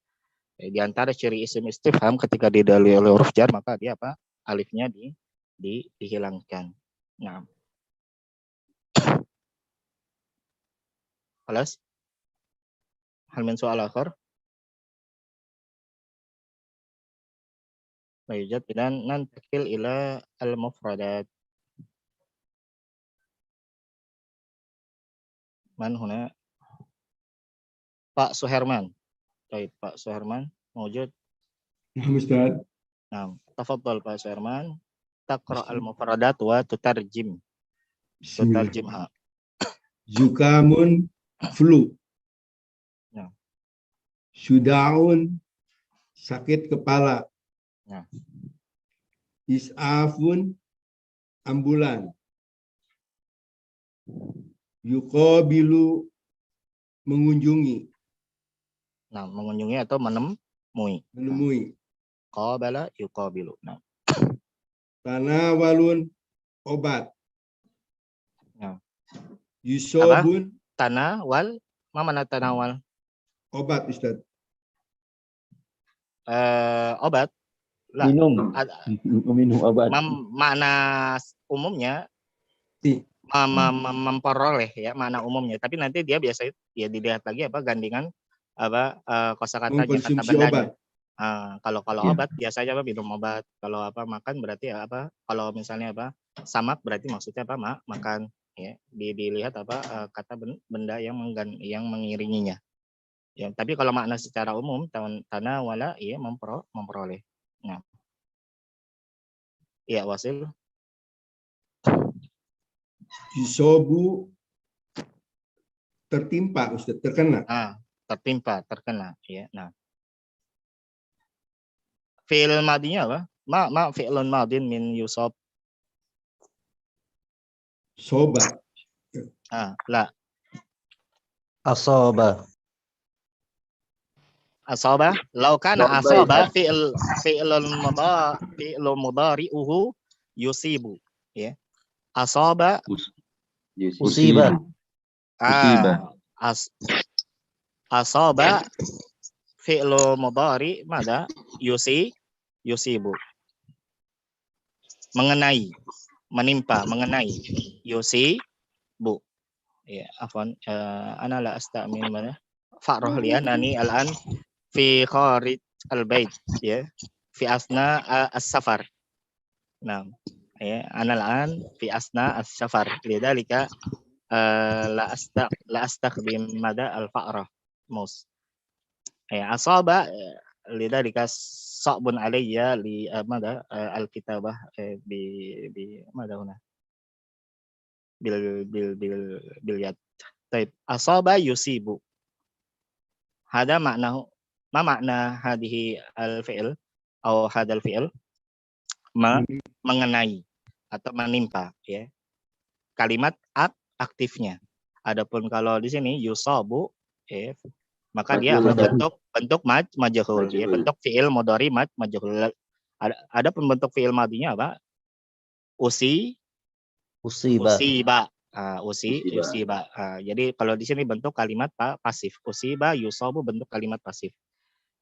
Di antara ciri isim istifham ketika didahului oleh huruf jar maka dia apa? Alifnya dihilangkan. Nah. خلاص. هل من سؤال آخر؟ لا يوجد. إذن ننتقل إلى المفردات. من هنا؟ Pak Suherman. Baik, Pak Suherman موجود. نعم أستاذ. نعم. تفضل Pak Suherman. تقرأ المفردات وتترجم. تترجمها. Zukamun flu. Ya. Sudaun sakit kepala. Ya. Is'afun ambulan. Yuqabilu mengunjungi. Nah, mengunjungi atau menemui. Menemui. Qabala yuqabilu. Nah. Tanawalun obat. Ya. Yusobun tanawal. Mana tanawal? Obat, Ustaz. Obat. Lah. Minum. Minum obat. Makna umumnya memperoleh ya makna umumnya, tapi nanti dia biasa ya dilihat lagi apa gandingan kosakatanya kata Mengkonsumsi bendanya. obat. Kalau Ya. obat biasanya minum obat, kalau makan berarti kalau misalnya samak berarti maksudnya makan ya, dilihat kata benda yang mengiringinya ya. Tapi kalau makna secara umum tanah wala ya memperoleh. Nah, ya Wasil. Yusobu tertimpa, Ustaz, terkena. Terkena ya. Nah, fi'il madinya apa? Ma fi'lun madin min yusab. Soba. La. Asoba. Asoba, lau kana Soba, asoba Ustaz. fi'lun mudhari'uhu yusibu. Ya. Asoba Usiba. Usiba. asoba fi'lun mudhari mada yusibu. Mengenai, menimpa, mengenai. Yusibu. Ya, afwan. Ana la asta'min mana? Fa'roh lian ani al-an fi kharij al-bait, ya. Fi asna as-safar. Nah, ya, ana al-an fi asna as-safar. Lidzalika la astaqdim mada al-fa'rah mus. Ya, asaba lidzalika sa'bun alayya li mada al-kitabah bi mada huna bil yad. Taib. Asaba yusibu. Hada maknahu. Ma makna hadhihi al-fi'l atau hadal fi'l? Mengenai atau menimpa, ya. Kalimat aktifnya. Adapun kalau di sini yusabu, ya, maka dia Majhul, Ustaz. bentuk majhul, ya, bentuk fi'il mudhari majhul. Ada pun bentuk fi'il madinya apa? Usiba. Usiba. Jadi kalau di sini bentuk kalimat pasif. Usiba yusabu bentuk kalimat pasif.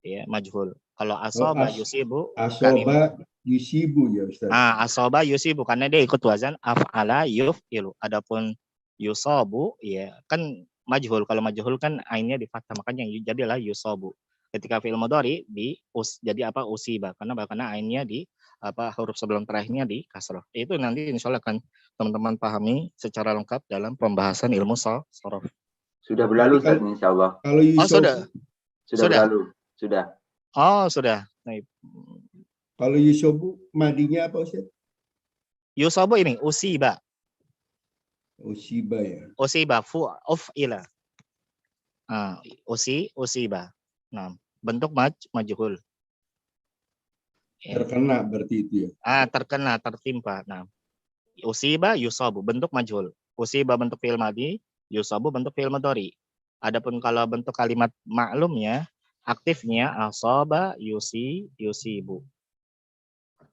Ya, majhul. Kalau asoba yusibu Asoba yusibu ya Ustaz. Asoba yusibu karena dia ikut wazan af'ala yuf'ilu. Adapun yusabu ya kan majhul. Kalau majhul kan ainnya di fathah, makanya jadilah yusabu. Ketika fi'il mudhari jadi apa? Usiba karena ainnya di huruf sebelum terakhirnya di kasrah. Itu nanti insyaallah akan teman-teman pahami secara lengkap dalam pembahasan ilmu sharaf. Sudah berlalu, Ustaz, insyaallah. Kalau yusobu, Sudah berlalu. Sudah. Oh, sudah. Baik. kalau yusobu madinya apa Ustaz? Yusabu ini usiba. Usiba ya. Usiba uf'ila. Usiba. Nah, bentuk majhul. Ya. Terkena berarti itu ya. Terkena, tertimpa. Nah, usiba yusabu bentuk majhul. Usiba bentuk fi'il madi, yusabu bentuk fi'il mudhari. Adapun kalau bentuk kalimat maklumnya, aktifnya asaba yusibu.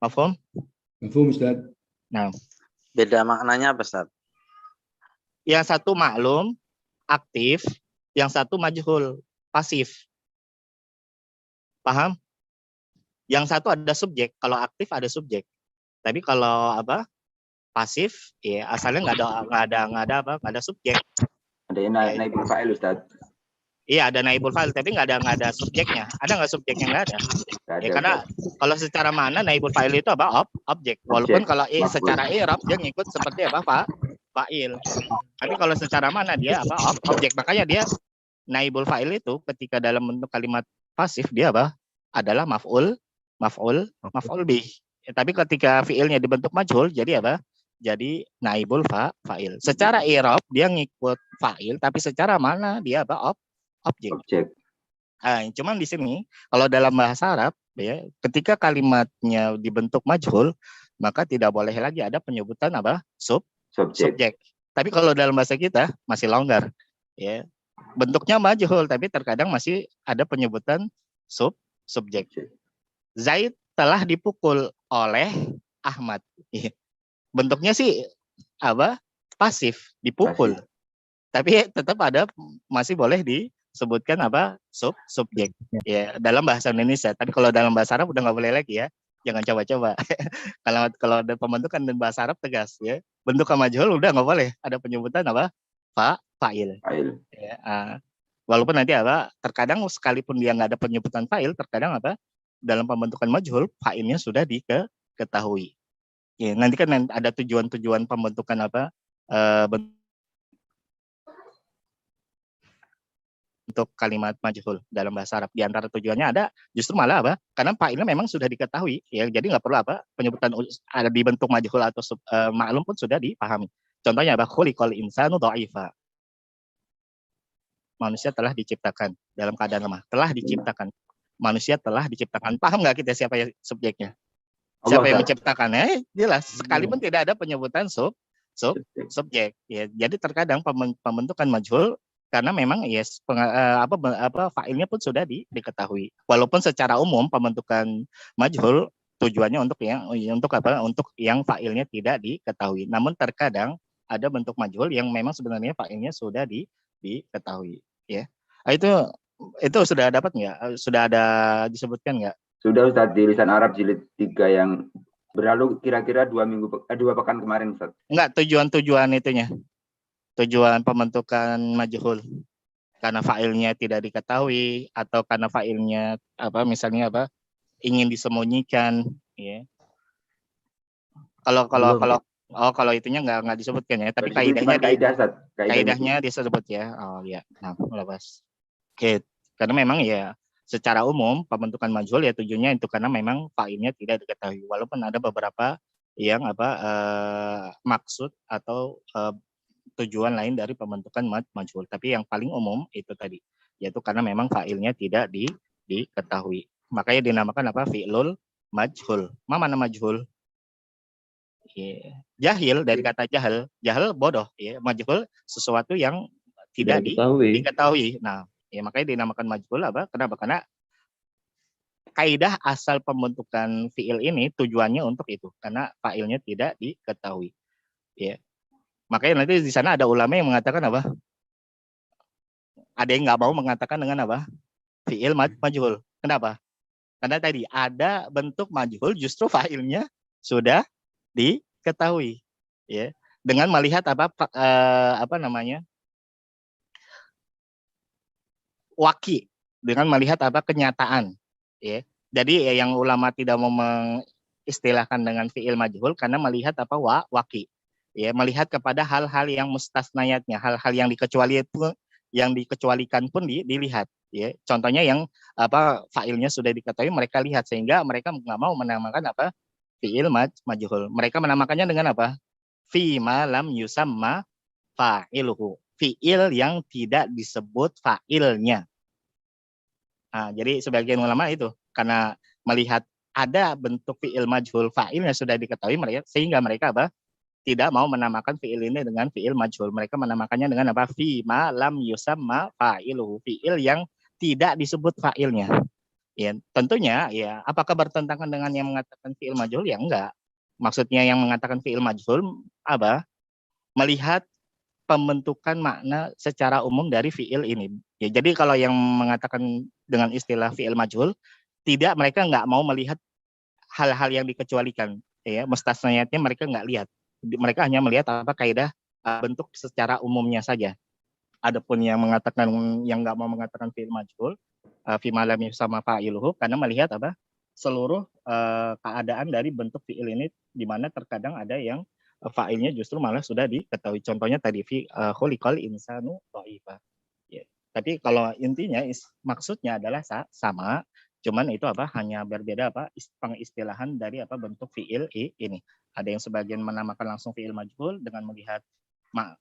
Mafhum? Mafhum Ustaz? Nah, Beda maknanya apa, Ustaz? yang satu maklum aktif, yang satu majhul pasif. Paham? Yang satu ada subjek, kalau aktif ada subjek. Tapi kalau pasif, ya asalnya nggak ada subjek. Ada naibul fa'il, Ustaz. Iya, ada naibul fa'il, tapi nggak ada subjeknya. Ada nggak subjeknya? Nggak ada. Ya, karena kalau secara makna naibul fa'il itu objek. Walaupun kalau secara i'rab dia ngikut seperti fa'il. Tapi kalau secara makna dia objek. Makanya dia naibul fa'il itu ketika dalam bentuk kalimat pasif dia adalah maf'ul bih. Tapi ketika fi'ilnya dibentuk majhul jadi jadi naibul fa'il. Secara i'rab dia ngikut fa'il, tapi secara mana dia objek. Cuman di sini kalau dalam bahasa Arab ya, ketika kalimatnya dibentuk majhul, maka tidak boleh lagi ada penyebutan subjek. Tapi kalau dalam bahasa kita masih longgar ya. Bentuknya majhul tapi terkadang masih ada penyebutan subjek. Zaid telah dipukul oleh Ahmad. Bentuknya sih pasif, dipukul. Tapi tetap masih boleh disebutkan subjek ya dalam bahasa Indonesia. Tapi kalau dalam bahasa Arab udah nggak boleh lagi ya. Jangan coba-coba. Kalau ada pembentukan dan bahasa Arab tegas ya. Bentuk majhul udah nggak boleh ada penyebutan fa'il. Ya, walaupun nanti terkadang sekalipun dia nggak ada penyebutan fa'il, terkadang dalam pembentukan majhul fa'ilnya sudah diketahui. Ya, nanti kan ada tujuan-tujuan pembentukan untuk kalimat majhul dalam bahasa Arab. Di antara tujuannya ada justru malah karena fa'ilnya memang sudah diketahui ya, jadi nggak perlu penyebutan ada di bentuk majhul atau maklum pun sudah dipahami. Contohnya khuliqal insanu dha'ifa. Manusia telah diciptakan dalam keadaan lemah. Telah diciptakan. Manusia telah diciptakan. Paham nggak kita siapa subjeknya? Siapa yang menciptakan? Jelas. Sekalipun tidak ada penyebutan subjek. Ya, jadi terkadang pembentukan majhul karena memang yes fa'ilnya pun sudah diketahui. Walaupun secara umum pembentukan majhul tujuannya untuk yang fa'ilnya tidak diketahui. Namun terkadang ada bentuk majhul yang memang sebenarnya fa'ilnya sudah diketahui, ya. Itu sudah dapat nggak? Sudah ada disebutkan nggak? Sudah Ustaz, di lisan Arab jilid 3 yang berlalu kira-kira 2 pekan kemarin Ustaz. Enggak, tujuan itunya. Tujuan pembentukan majhul. Karena fa'ilnya tidak diketahui atau karena fa'ilnya ingin disembunyikan, ya. Kalau itunya nggak disebutkan ya, tapi kaidahnya disebut ya. Oh ya, nah, lepas. Oke, karena memang ya secara umum pembentukan majhul ya tujuannya itu karena memang fa'ilnya tidak diketahui. Walaupun ada beberapa yang maksud atau tujuan lain dari pembentukan majhul, tapi yang paling umum itu tadi, yaitu karena memang fa'ilnya tidak diketahui. Makanya dinamakan fi'lul majhul. Mana majhul? Jahil dari kata jahil bodoh, ya. Majhul sesuatu yang tidak diketahui. Nah, ya makanya dinamakan majhul kenapa? Karena kaidah asal pembentukan fi'il ini tujuannya untuk itu, karena fa'ilnya tidak diketahui, ya. Makanya nanti di sana ada ulama yang mengatakan ada yang nggak mau mengatakan dengan fi'il majhul. Kenapa? Karena tadi ada bentuk majhul justru fa'ilnya sudah diketahui, ya, dengan melihat waki, dengan melihat kenyataan, ya. Jadi yang ulama tidak mau mengistilahkan dengan fi'il majhul karena melihat waki, ya, melihat kepada hal-hal yang mustasnayatnya, hal-hal yang dikecualikan pun dilihat, ya. Contohnya yang fa'ilnya sudah diketahui mereka lihat, sehingga mereka nggak mau menamakan fi'il majhul. Mereka menamakannya dengan fi ma lam yusamma fa'iluhu. Fi'il yang tidak disebut fa'ilnya. Nah, jadi sebagian ulama itu karena melihat ada bentuk fi'il majhul fa'ilnya sudah diketahui sehingga mereka tidak mau menamakan fi'il ini dengan fi'il majhul. Mereka menamakannya dengan fi ma lam yusamma fa'iluhu. Fi'il yang tidak disebut fa'ilnya. Ya, tentunya ya apakah bertentangan dengan yang mengatakan fi'il majhul? Ya enggak. Maksudnya yang mengatakan fi'il majhul melihat pembentukan makna secara umum dari fi'il ini. Ya, jadi kalau yang mengatakan dengan istilah fi'il majhul, mereka nggak mau melihat hal-hal yang dikecualikan, ya. Mustasnayatnya mereka nggak lihat. Mereka hanya melihat kaidah bentuk secara umumnya saja. Adapun yang nggak mau mengatakan fi'il majhul, fi ma lam yusamma fa'iluhu, karena melihat seluruh keadaan dari bentuk fi'il ini, di mana terkadang ada yang fa'ilnya justru malah sudah diketahui. Contohnya tadi khuliqal insanu dha'ifa. Ya. Tapi kalau intinya maksudnya adalah sama, cuman itu hanya berbeda pengistilahan dari bentuk fi'il ini. Ada yang sebagian menamakan langsung fi'il majhul dengan melihat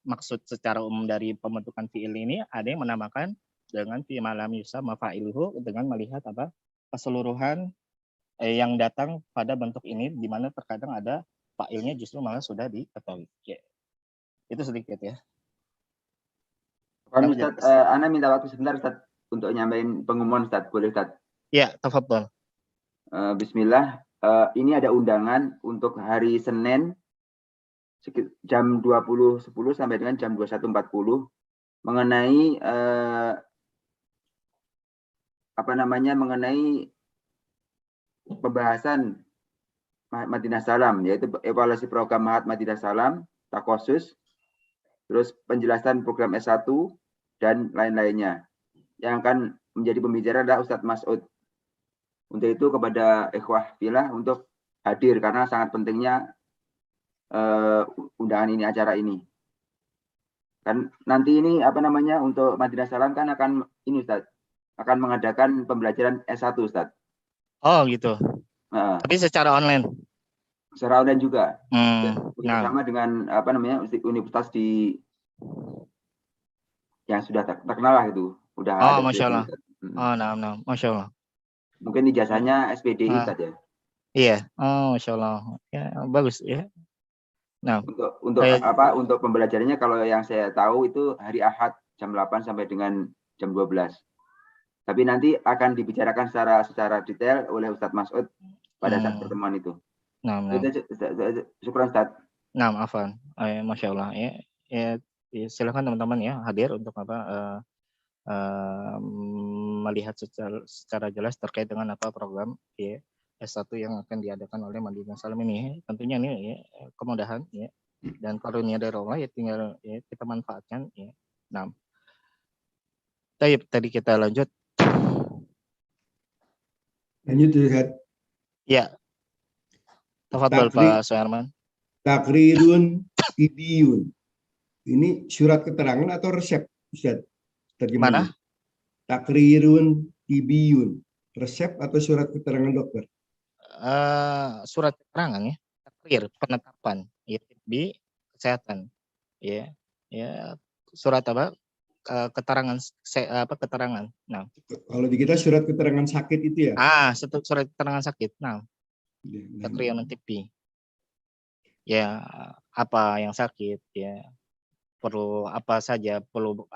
maksud secara umum dari pembentukan fi'il ini, ada yang menamakan dengan fi ma lam yusamma fa'iluhu dengan melihat keseluruhan yang datang pada bentuk ini, di mana terkadang ada fa'ilnya justru malah sudah diketahui. Ya. Itu sedikit ya. Ustaz, Ana minta waktu sebentar Ustaz untuk nyampein pengumuman Ustaz, boleh Ustaz? Ya, tafadhol. Bismillah, ini ada undangan untuk hari Senin jam 20.10 sampai dengan jam 21.40 mengenai mengenai pembahasan Madinah Salam, yaitu evaluasi program Mahat Madinah Salam, takhusus, terus penjelasan program S1 dan lain-lainnya. Yang akan menjadi pembicara adalah Ustadz Mas'ud. Untuk itu kepada ikhwah fillah untuk hadir karena sangat pentingnya undangan ini, acara ini. Kan nanti ini untuk Madinah Salam kan akan akan mengadakan pembelajaran S1 Ustadz. Oh gitu. Tapi secara online. Secara online juga. Bersama dengan universitas yang sudah terkenal lah itu. Udah Masya Allah. Masya Allah. Mungkin ijazahnya SPDI Ustadz ya. Iya. Masya Allah. Ya, bagus ya. Nah, untuk pembelajarannya kalau yang saya tahu itu hari Ahad jam 8 sampai dengan jam 12. Tapi nanti akan dibicarakan secara detail oleh Ustadz Mas'ud pada saat pertemuan itu. Nah, Syukran Ustadz. nah, afwan. Masya Allah. Ya, silakan teman-teman ya hadir untuk melihat secara jelas terkait dengan program ya S1 yang akan diadakan oleh Madinah Salam ini. Tentunya ini ya, kemudahan ya dan karunia dari Allah ya tinggal ya, kita manfaatkan ya. Nah, tadi kita lanjut. Lanjut Ustaz. Ya. Tafadhol Pak Suherman. Takrirun tibiyun. Ini surat keterangan atau resep Ustaz? Terjemahannya. Mana? Takrirun tibiyun. Resep atau surat keterangan dokter? Surat keterangan ya. Takrir penetapan ya di kesehatan. Ya. Ya, surat apa? Keterangan keterangan. Nah, kalau di kita surat keterangan sakit itu ya? Surat keterangan sakit. Nah, takrirun tibi. Ya, apa yang sakit ya. Perlu apa saja, perlu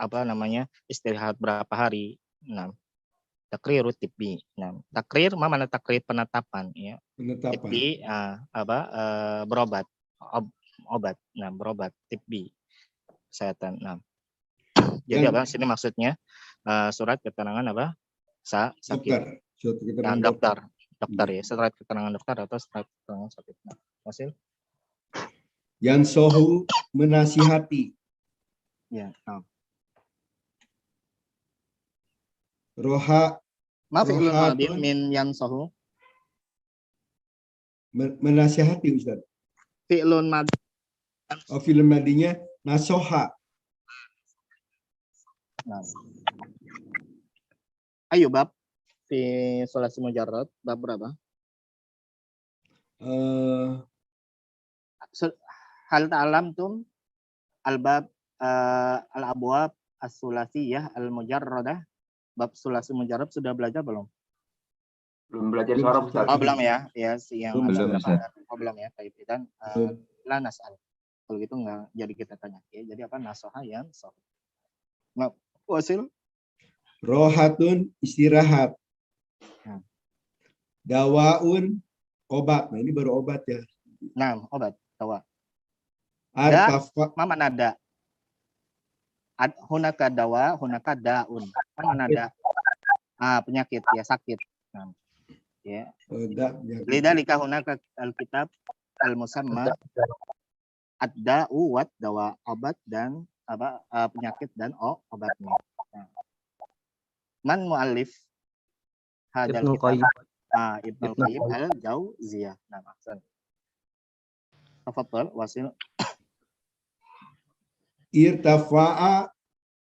istirahat berapa hari. Nah, takrir tibi. Nah, takrir mana takrir penetapan ya. Penetapan. Tibi berobat, obat. Nah, berobat tibi kesehatan. Nah, jadi sini maksudnya surat keterangan sakit. Surat keterangan dokter ya, surat keterangan dokter atau surat keterangan sakit. Nah, hasil yang sohu menasihati. Ya. Rohatun min yang sohu menasihati Ustaz. Fi'lun madi. Fi'lun madinya nasoha. Ayo bab fi sulasi mujarrad bab berapa? Hal ta'lamtum al-bab al-abwab as-sulasiyah al-mujarradah. Bab sulasi mujarrad sudah belajar belum? Belum belajar suara Ustaz. Belum ya. Ya, yang belum Ustaz. Belum ya. Baik, dan la nas'al. Kalau gitu enggak jadi kita tanya ya. Jadi apa nasoha yang soh. Nah, wasil rohatun istirahat. Dawaun obat. Nah, ini baru obat ya. Nah, obat, dawa. Mana nada? Hunaka dawa, hunaka daun. Mana nada? Penyakit ya, sakit. Nah, ya. Lidzalika hunaka alkitab al-musamma ad-da'u wat dawa, obat dan penyakit dan obatnya. Nah. Man muallif hadal kitab? Ibnu Qayyim al-Jauziyah. Nah, maksud. Tafadhol wasil. Irtafa'a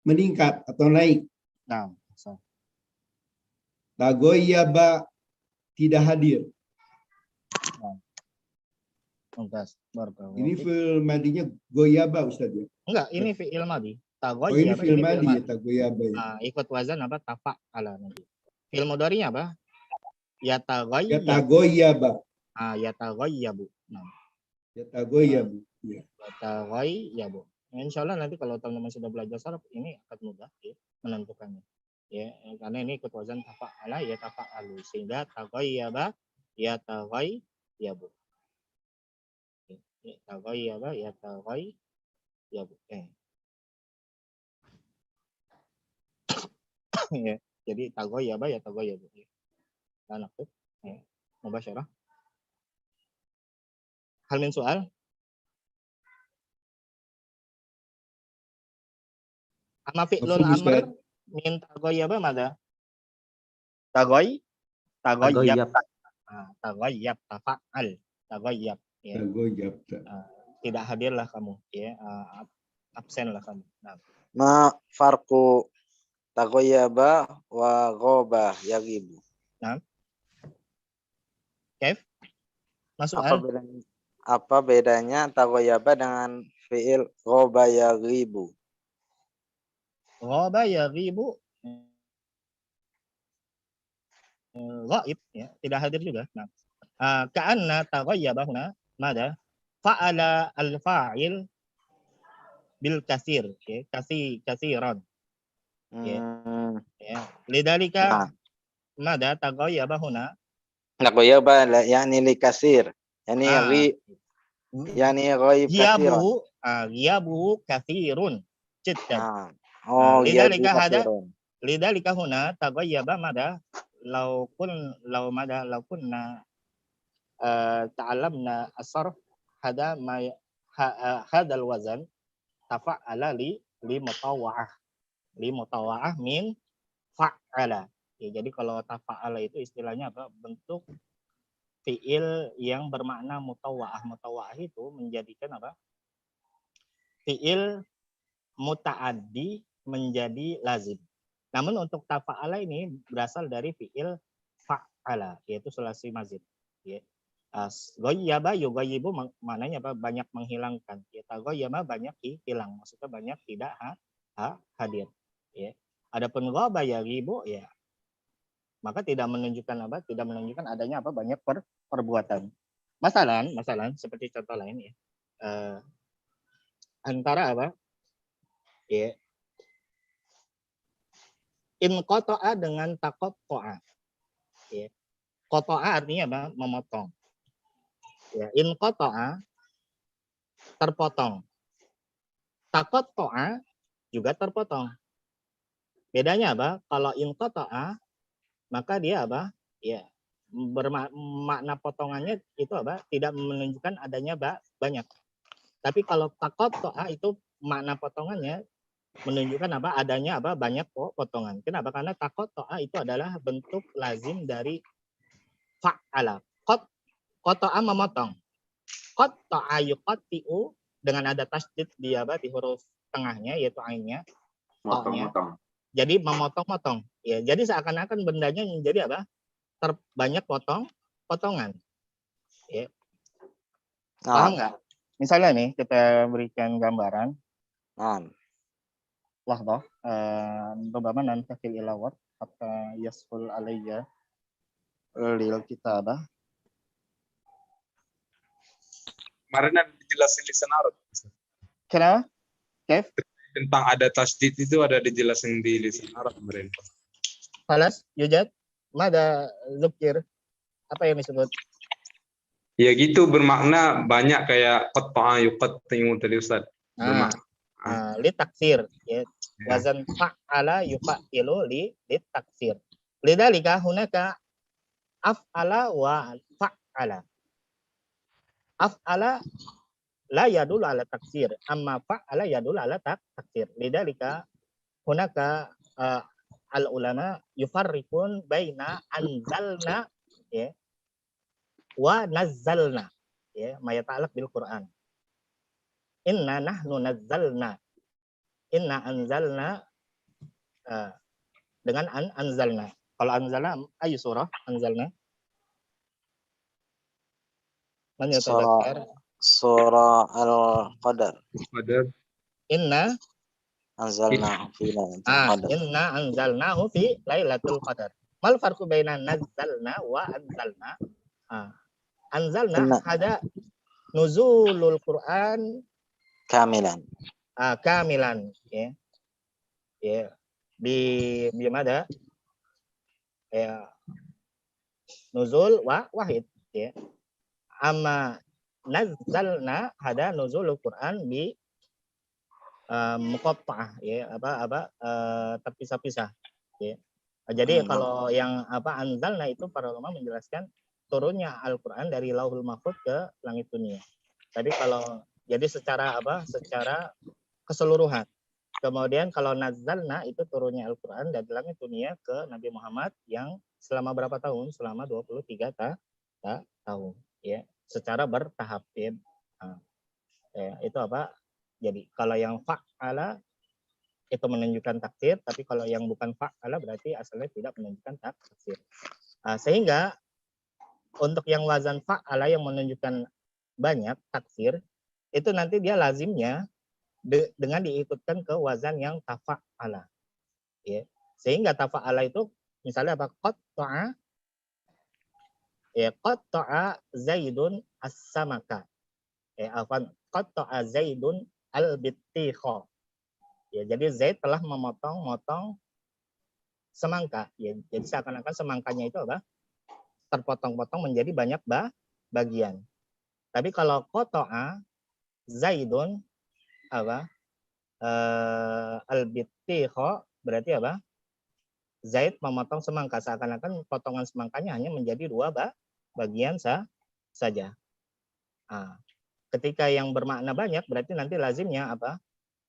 meningkat atau naik. Nah, maksud. Tagoyyaba tidak hadir. Nah. Ini fi'il madinya goyaba Ustaz ya? Enggak, ini fi'il madi. Ini fi'il madi ya, tagoyyaba ya. Ikut wazan tafa'ala nanti. Fi'il mudhari'nya apa? Yatagoyyaba. Yataghayyabu. Nah. Yatagoyyabu. Ya. Yataghayyabu. Insyaallah nanti kalau teman-teman sudah belajar saraf ini akan mudah ya, menentukannya. Ya, karena ini ikut wazan tafa'ala ya tafa'alu sehingga taghayyaba ya taghayyabu. Ya taghayyaba ya taghayyabu. Ya, jadi taghayyaba ya taghayyabu. Dan aku mubasyarah. Hal min soal? Ama fi'lul amr min taghayyaba mana? Taghayyab. Taghayyab tafa'al. Taghayyab. Ya. Tidak hadirlah kamu ya. Absenlah kamu. Nah. Ma farqu taghayyaba wa ghaba yaghibu. Nah. Kaif? Masuk apa bedanya taghayyaba dengan fi'il ghaba yaghibu? Ghaba yaghibu ghaib ya, tidak hadir juga. Nah, ka'anna taghayyaba huna mada fa'ala al-fa'il bil kasir ya, kasiran Ya. Lidzalika Nah, mada taghayyaba huna. naqoyaba yani likasir. Yani Ah. yani ghaib kasiran. Ghiyabuhu katsirun jiddan. Nah. Oh, Lidzalika ghiyabu hada kasirun. lidzalika huna taghayyaba mada law kunna ta'allamna as-sarf hadal wazan tafa'ala li mutawa'ah min fa'ala. Ya, jadi kalau tafa'ala itu istilahnya apa? Bentuk fiil yang bermakna mutawa'ah. Mutawa'ah itu menjadikan apa? Fiil muta'addi menjadi lazim. Namun untuk tafa'ala ini berasal dari fiil fa'ala, yaitu sulasi mazid. Ya. Ghayyaba yughayyibu maknanya apa? Banyak menghilangkan. Ya, taghayyaba banyak hilang, maksudnya banyak tidak hadir. Ya. Adapun ghaba yaghibu ya maka tidak menunjukkan apa? Tidak menunjukkan adanya apa? Banyak perbuatan. Masalan seperti contoh lain ya. Antara apa? Ya. In qata'a dengan taqatta'a. Ya. Qata'a artinya apa? Memotong. Ya, in qata'a terpotong. Taqatta'a juga terpotong. Bedanya apa? Kalau in qata'a maka dia apa? Ya, bermakna potongannya itu apa? Tidak menunjukkan adanya banyak. Tapi kalau taqatta'a itu makna potongannya menunjukkan apa? Adanya apa? Banyak potongan. Kenapa? Karena taqatta'a itu adalah bentuk lazim dari fa'ala. Qata'a memotong. Qatta'a yuqatti'u dengan ada tasydid di apa? Di huruf tengahnya yaitu ainnya. Motong-motong. Jadi memotong-motong. Ya, jadi seakan-akan bendanya menjadi apa? Banyak potongan. Ya. Paham nggak? Misalnya nih kita berikan gambaran. Wahdah rubama nantakil ilawat hatta yasful alayya lil kitabah. Kemarin ada dijelasin lisan Arab. Kenapa? Kev? Tentang ada tasdid itu ada dijelasin di lisan Arab kemarin. Falas, yujad, mada zukir. Apa yang disebut? Ya gitu, bermakna banyak kayak qata'a yuqatti'u tadi Ustaz. Li taksir, ya. Wazan fa'ala yufa'ilu li taksir. Lidzalika hunaka af'ala wa fa'ala. Af'ala la yadul ala taksir, amma fa'ala yadul ala taksir. Lidzalika hunaka al ulama yufarriqun baina anzalna ya wa nazzalna ya ma yata'allaq bil Quran. Inna nahnu nazzalna. Inna anzalna dengan anzalna. Kalau anzalna ayu surah anzalna? Surah Al-Qadar. Inna anzalnahu fi lailatul qadar. Inna anzalnahu fi lailatul qadar. Mal farqu baina nazzalna wa anzalna? Anzalna ada nuzulul Quran kamilan. Kamilan ya. Ya. Di mana? Ya. Nuzul wahid ya. Amma nazzalna ada nuzulul Quran bi muqatta'ah ya terpisah-pisah ya. Jadi kalau yang anzalna itu para ulama menjelaskan turunnya Al-Qur'an dari Lauhul Mahfuz ke langit dunia. Tadi kalau jadi secara keseluruhan. Kemudian kalau nazzalna itu turunnya Al-Qur'an dari langit dunia ke Nabi Muhammad yang selama berapa tahun? Selama 23 tahun ya, secara bertahap ya. Itu apa? Jadi kalau yang fa'ala itu menunjukkan taksir, tapi kalau yang bukan fa'ala berarti asalnya tidak menunjukkan taksir. Sehingga untuk yang wazan fa'ala yang menunjukkan banyak taksir, itu nanti dia lazimnya dengan diikutkan ke wazan yang tafa'ala. Ya. Sehingga tafa'ala itu misalnya apa? Qatta'a ya, qatta'a Zaidun as-samaka. Qatta'a Zaidun al-bittikha. Ya, jadi Zaid telah memotong semangka. Ya, jadi seakan-akan semangkanya itu apa? Terpotong-potong menjadi banyak bagian. Tapi kalau qata'a Zaidun apa? Al-bittiho berarti apa? Zaid memotong semangka, seakan-akan potongan semangkanya hanya menjadi dua bagian saja. Nah, ketika yang bermakna banyak berarti nanti lazimnya apa?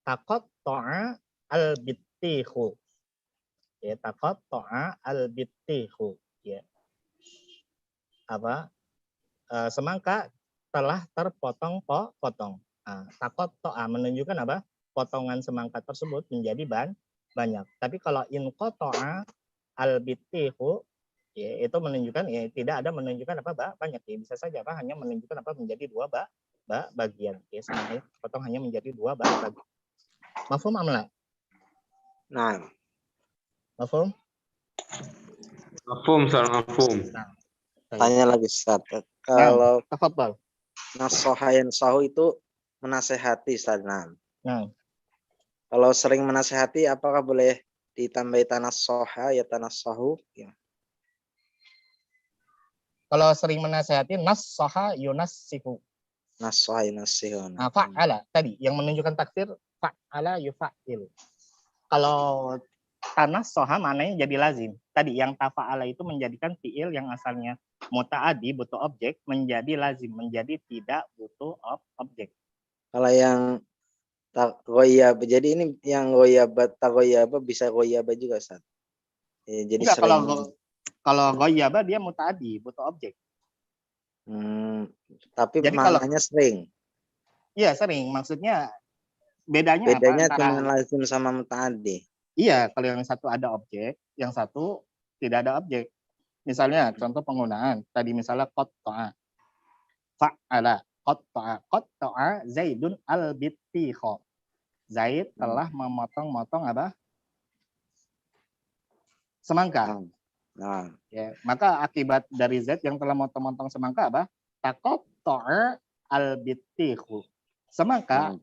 Taqatta'a al-bittihu. Ya, taqatta'a al-bittihu. Ya. Apa? Semangka telah terpotong-potong. Nah, taqatta'a menunjukkan apa? Potongan semangka tersebut menjadi banyak. Tapi kalau inqata'a al-bittihu, ya, itu menunjukkan ya tidak ada menunjukkan apa banyak, ya bisa saja apa hanya menunjukkan apa menjadi dua bagian, ya semangka potong hanya menjadi dua bagian. Mafhum amla? Nah, Mafhum? Mafhum, Ustaz, mafhum. Nah, tanya lagi Ustaz. Kalau tafadhal. nasoha yansahu itu menasehati Ustaz. Nah, kalau sering menasehati apakah boleh ditambahi tanassoha ya tanassahu? Ya. Kalau sering menasehati nassaha yunassihu. Nassoha yunassihu. Nah, fa'ala tadi yang menunjukkan takdir fa'ala yufa'il. Kalau tanassoha maknanya jadi lazim. Tadi yang tafa'ala itu menjadikan fi'il yang asalnya muta'adi butuh objek menjadi lazim, menjadi tidak butuh objek. Kalau yang goyab, jadi ini yang goyaba tagoyaba bisa goyaba juga Ustaz. Ya, jadi enggak, sering. kalau goyaba dia muta'adi butuh objek. Tapi jadi maknanya sering. Iya sering, maksudnya bedanya Bedanya apa? cuma lazim sama muta'adi. Iya, kalau yang satu ada objek, yang satu tidak ada objek. Misalnya contoh penggunaan tadi misalnya qatta'a. Fa'ala qatta'a Zaidun al-bittiho. Zaid telah memotong-motong apa? Semangka. Nah. Ya, maka akibat dari Z yang telah memotong-motong semangka apa? Taqatta'a al-bittihu. Semangka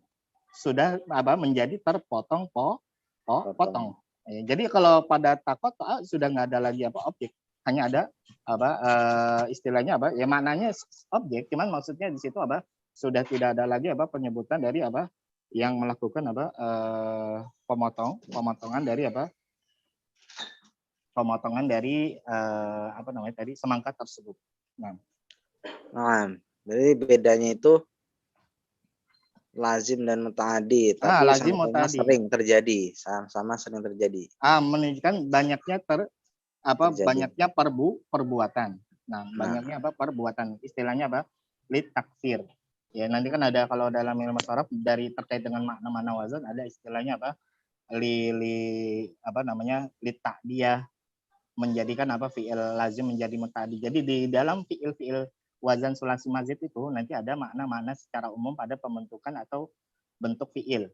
sudah apa? Menjadi terpotong-potong. Ya, jadi kalau pada taqatta'a sudah nggak ada lagi apa objek, hanya ada apa istilahnya apa? Ya maknanya objek, cuman maksudnya di situ apa? Sudah tidak ada lagi apa penyebutan dari apa yang melakukan apa pemotongan dari apa? Pemotongan dari apa namanya tadi semangka tersebut. Nah, jadi bedanya itu lazim dan muta'adi, tapi lazim sama-sama muta'adi. sering terjadi, sama sering terjadi. Menunjukkan banyaknya terjadi. Banyaknya perbuatan. Nah, banyaknya apa perbuatan. Istilahnya apa? Lit takfir. Ya, nanti kan ada kalau dalam ilmu sharaf dari terkait dengan makna-makna wazan ada istilahnya apa? Apa namanya? Lit ta'diyah, menjadikan apa fi'il lazim menjadi muta'addi. Jadi di dalam fi'il wazan sulasi mazid itu nanti ada makna-makna secara umum pada pembentukan atau bentuk fi'il.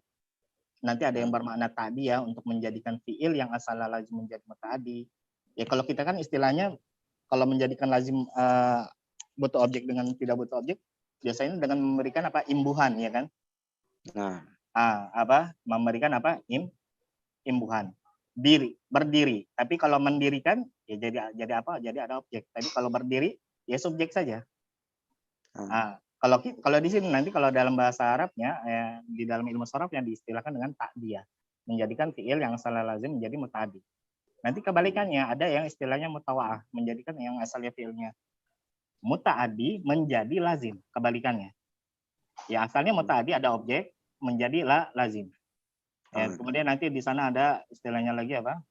Nanti ada yang bermakna ta'diyah untuk menjadikan fi'il yang asal lazim menjadi muta'addi. Ya kalau kita kan istilahnya kalau menjadikan lazim butuh objek dengan tidak butuh objek biasanya dengan memberikan apa imbuhan ya kan? Apa memberikan apa imbuhan. Berdiri. Tapi kalau mendirikan ya jadi apa? Jadi ada objek. Tapi kalau berdiri ya subjek saja. Kalau di sini nanti kalau dalam bahasa Arabnya di dalam ilmu sharaf yang diistilahkan dengan ta'diyah, menjadikan fi'il yang salah lazim menjadi muta'addi. Nanti kebalikannya ada yang istilahnya mutawa'ah, menjadikan yang asalnya fi'ilnya muta'addi menjadi lazim, kebalikannya. Ya asalnya muta'addi ada objek menjadi lazim. Kemudian nanti di sana ada istilahnya lagi apa?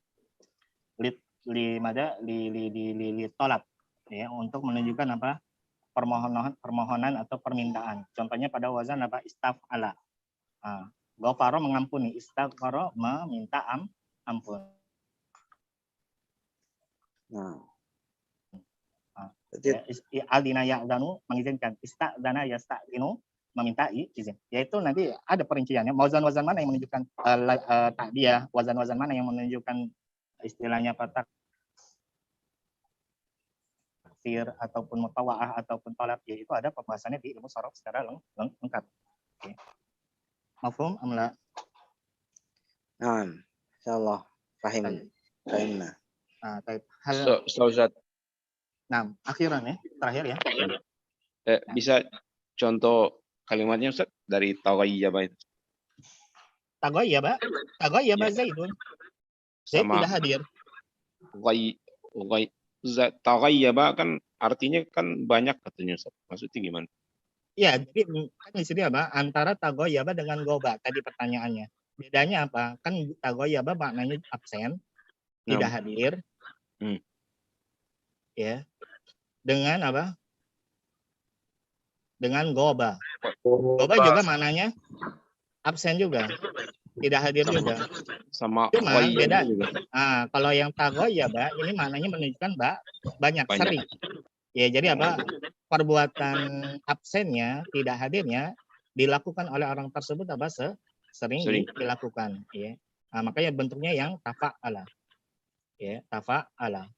Tolab ya untuk menunjukkan apa? Permohonan atau permintaan. Contohnya pada wazan apa? Istaf'ala. Ghafara mengampuni, istaghfara meminta ampun. Aldina ya'danu mengizinkan, ista'dana yasta'dinu meminta izin. Yaitu nanti ada perinciannya. Wazan-wazan mana yang menunjukkan ta'diyah, wazan-wazan mana yang menunjukkan istilahnya apa takfir ataupun mutawa'ah ataupun talab, yaitu ada pembahasannya di ilmu sharaf secara lengkap. Okay. Mafhum amla? Insyaallah. Fahimna. Nah, hal Ustaz, nah, akhiran ya, terakhir ya. bisa contoh kalimatnya Ustaz dari taghayyaba itu. Taghayyaba Ya, Zaidun. Zaid sama tidak hadir. taghayyaba kan artinya kan banyak katanya Ustaz. Maksudnya gimana? Ya, jadi kan di sini apa? Antara taghayyaba dengan goba tadi pertanyaannya. Bedanya apa? Kan taghayyaba maknanya absen, tidak hadir. Ya. Dengan apa? Dengan goba. Goba juga maknanya absen juga. Tidak hadir juga. Sama Cuma beda. juga. Nah, kalau yang taghayyaba ini maknanya menunjukkan banyak, sering. Ya, jadi apa? Perbuatan absennya, tidak hadirnya dilakukan oleh orang tersebut apa? Sering dilakukan, ya. Nah, makanya bentuknya yang tafa'ala. Ya, tafa'ala.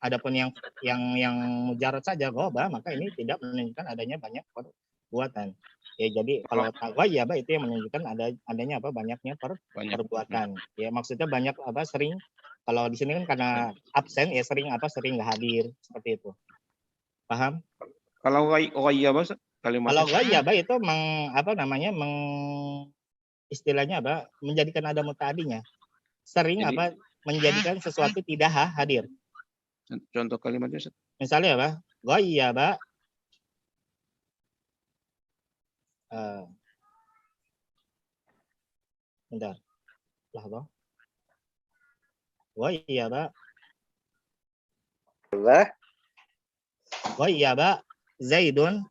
Adapun yang mujarrad saja goba, maka ini tidak menunjukkan adanya banyak perbuatan. Ya, jadi kalau taghayyaba itu yang menunjukkan adanya apa? Banyaknya perbuatan. Ya, maksudnya banyak apa? Sering. Kalau di sini kan karena absen ya sering apa? Sering nggak hadir seperti itu. Paham? Kalau ghayyaba kalimatnya. Kalau ghayyaba itu istilahnya apa? Menjadikan ada muta'adinya. Sering Jadi, apa? Menjadikan sesuatu tidak hadir. Contoh kalimatnya Ustaz. Misalnya apa? Ghayyaba bentar. Lahzah. Ghayyaba Zaidun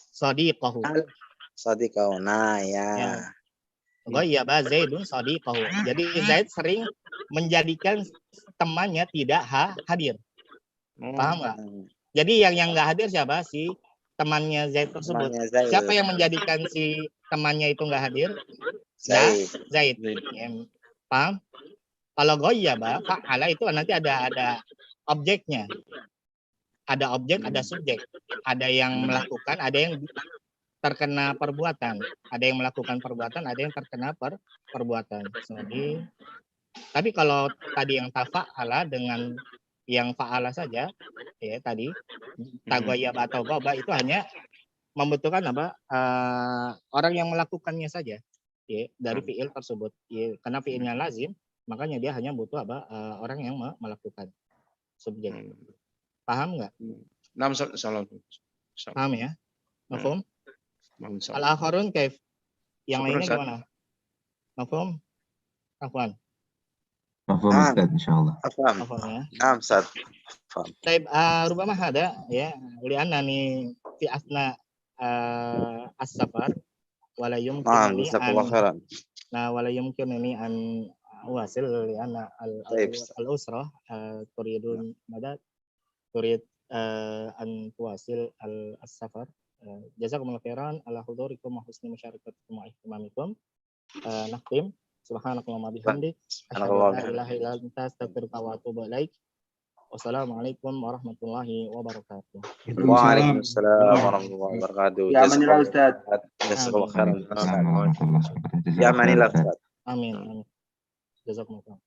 sadiqahu. Sadiqahu. Nah, ya. Ghayyaba Zaidun sadiqahu. Jadi Zaid sering menjadikan temannya tidak hadir. Paham nggak? Jadi yang nggak hadir siapa? Si temannya Zaid tersebut. Siapa yang menjadikan si temannya itu nggak hadir? Zaid. Ya, paham? Kalau ghayyaba fa'ala itu nanti ada objeknya. Ada objek, ada subjek. Ada yang melakukan, ada yang terkena perbuatan. Ada yang melakukan perbuatan, ada yang terkena perbuatan. Jadi, tapi kalau tadi yang tafa'ala dengan yang fa'ala saja, ya tadi taghayyaba atau goba itu hanya membutuhkan apa? Orang yang melakukannya saja, ya dari fiil tersebut. Ya, karena fiilnya lazim, makanya dia hanya butuh apa? Orang yang melakukan subjek. Paham nggak? Salam. Paham ya? Mafhum? Al-akharun kaif? Yang lainnya gimana? Mafhum? Afwan. Mafhum Ustaz, insyaallah. Mafhum ya. Naam, Ustaz. Taib rubama hada ya li'anna ni fi asna as-safar wala yumkinuni an wasil li'anna al-usrah turid an tuwasil as-safar. Jazakumullahu khairan ala hudurikum wa husni musyarakatikum wa ihtimamikum. Naqtim subhanakallahumma bihamdik asyhadu an la ilaha illa anta astaghfiruka wa atubu ilaik. Wassalamualaikum warahmatullahi wabarakatuh. Waalaikumsalam warahmatullahi wabarakatuh. Ya, manila Ustaz. Jazakallahu khairan. Assalamualaikum warahmatullahi wabarakatuh. Ya, manila Ustaz. Amin. Jazakumullah.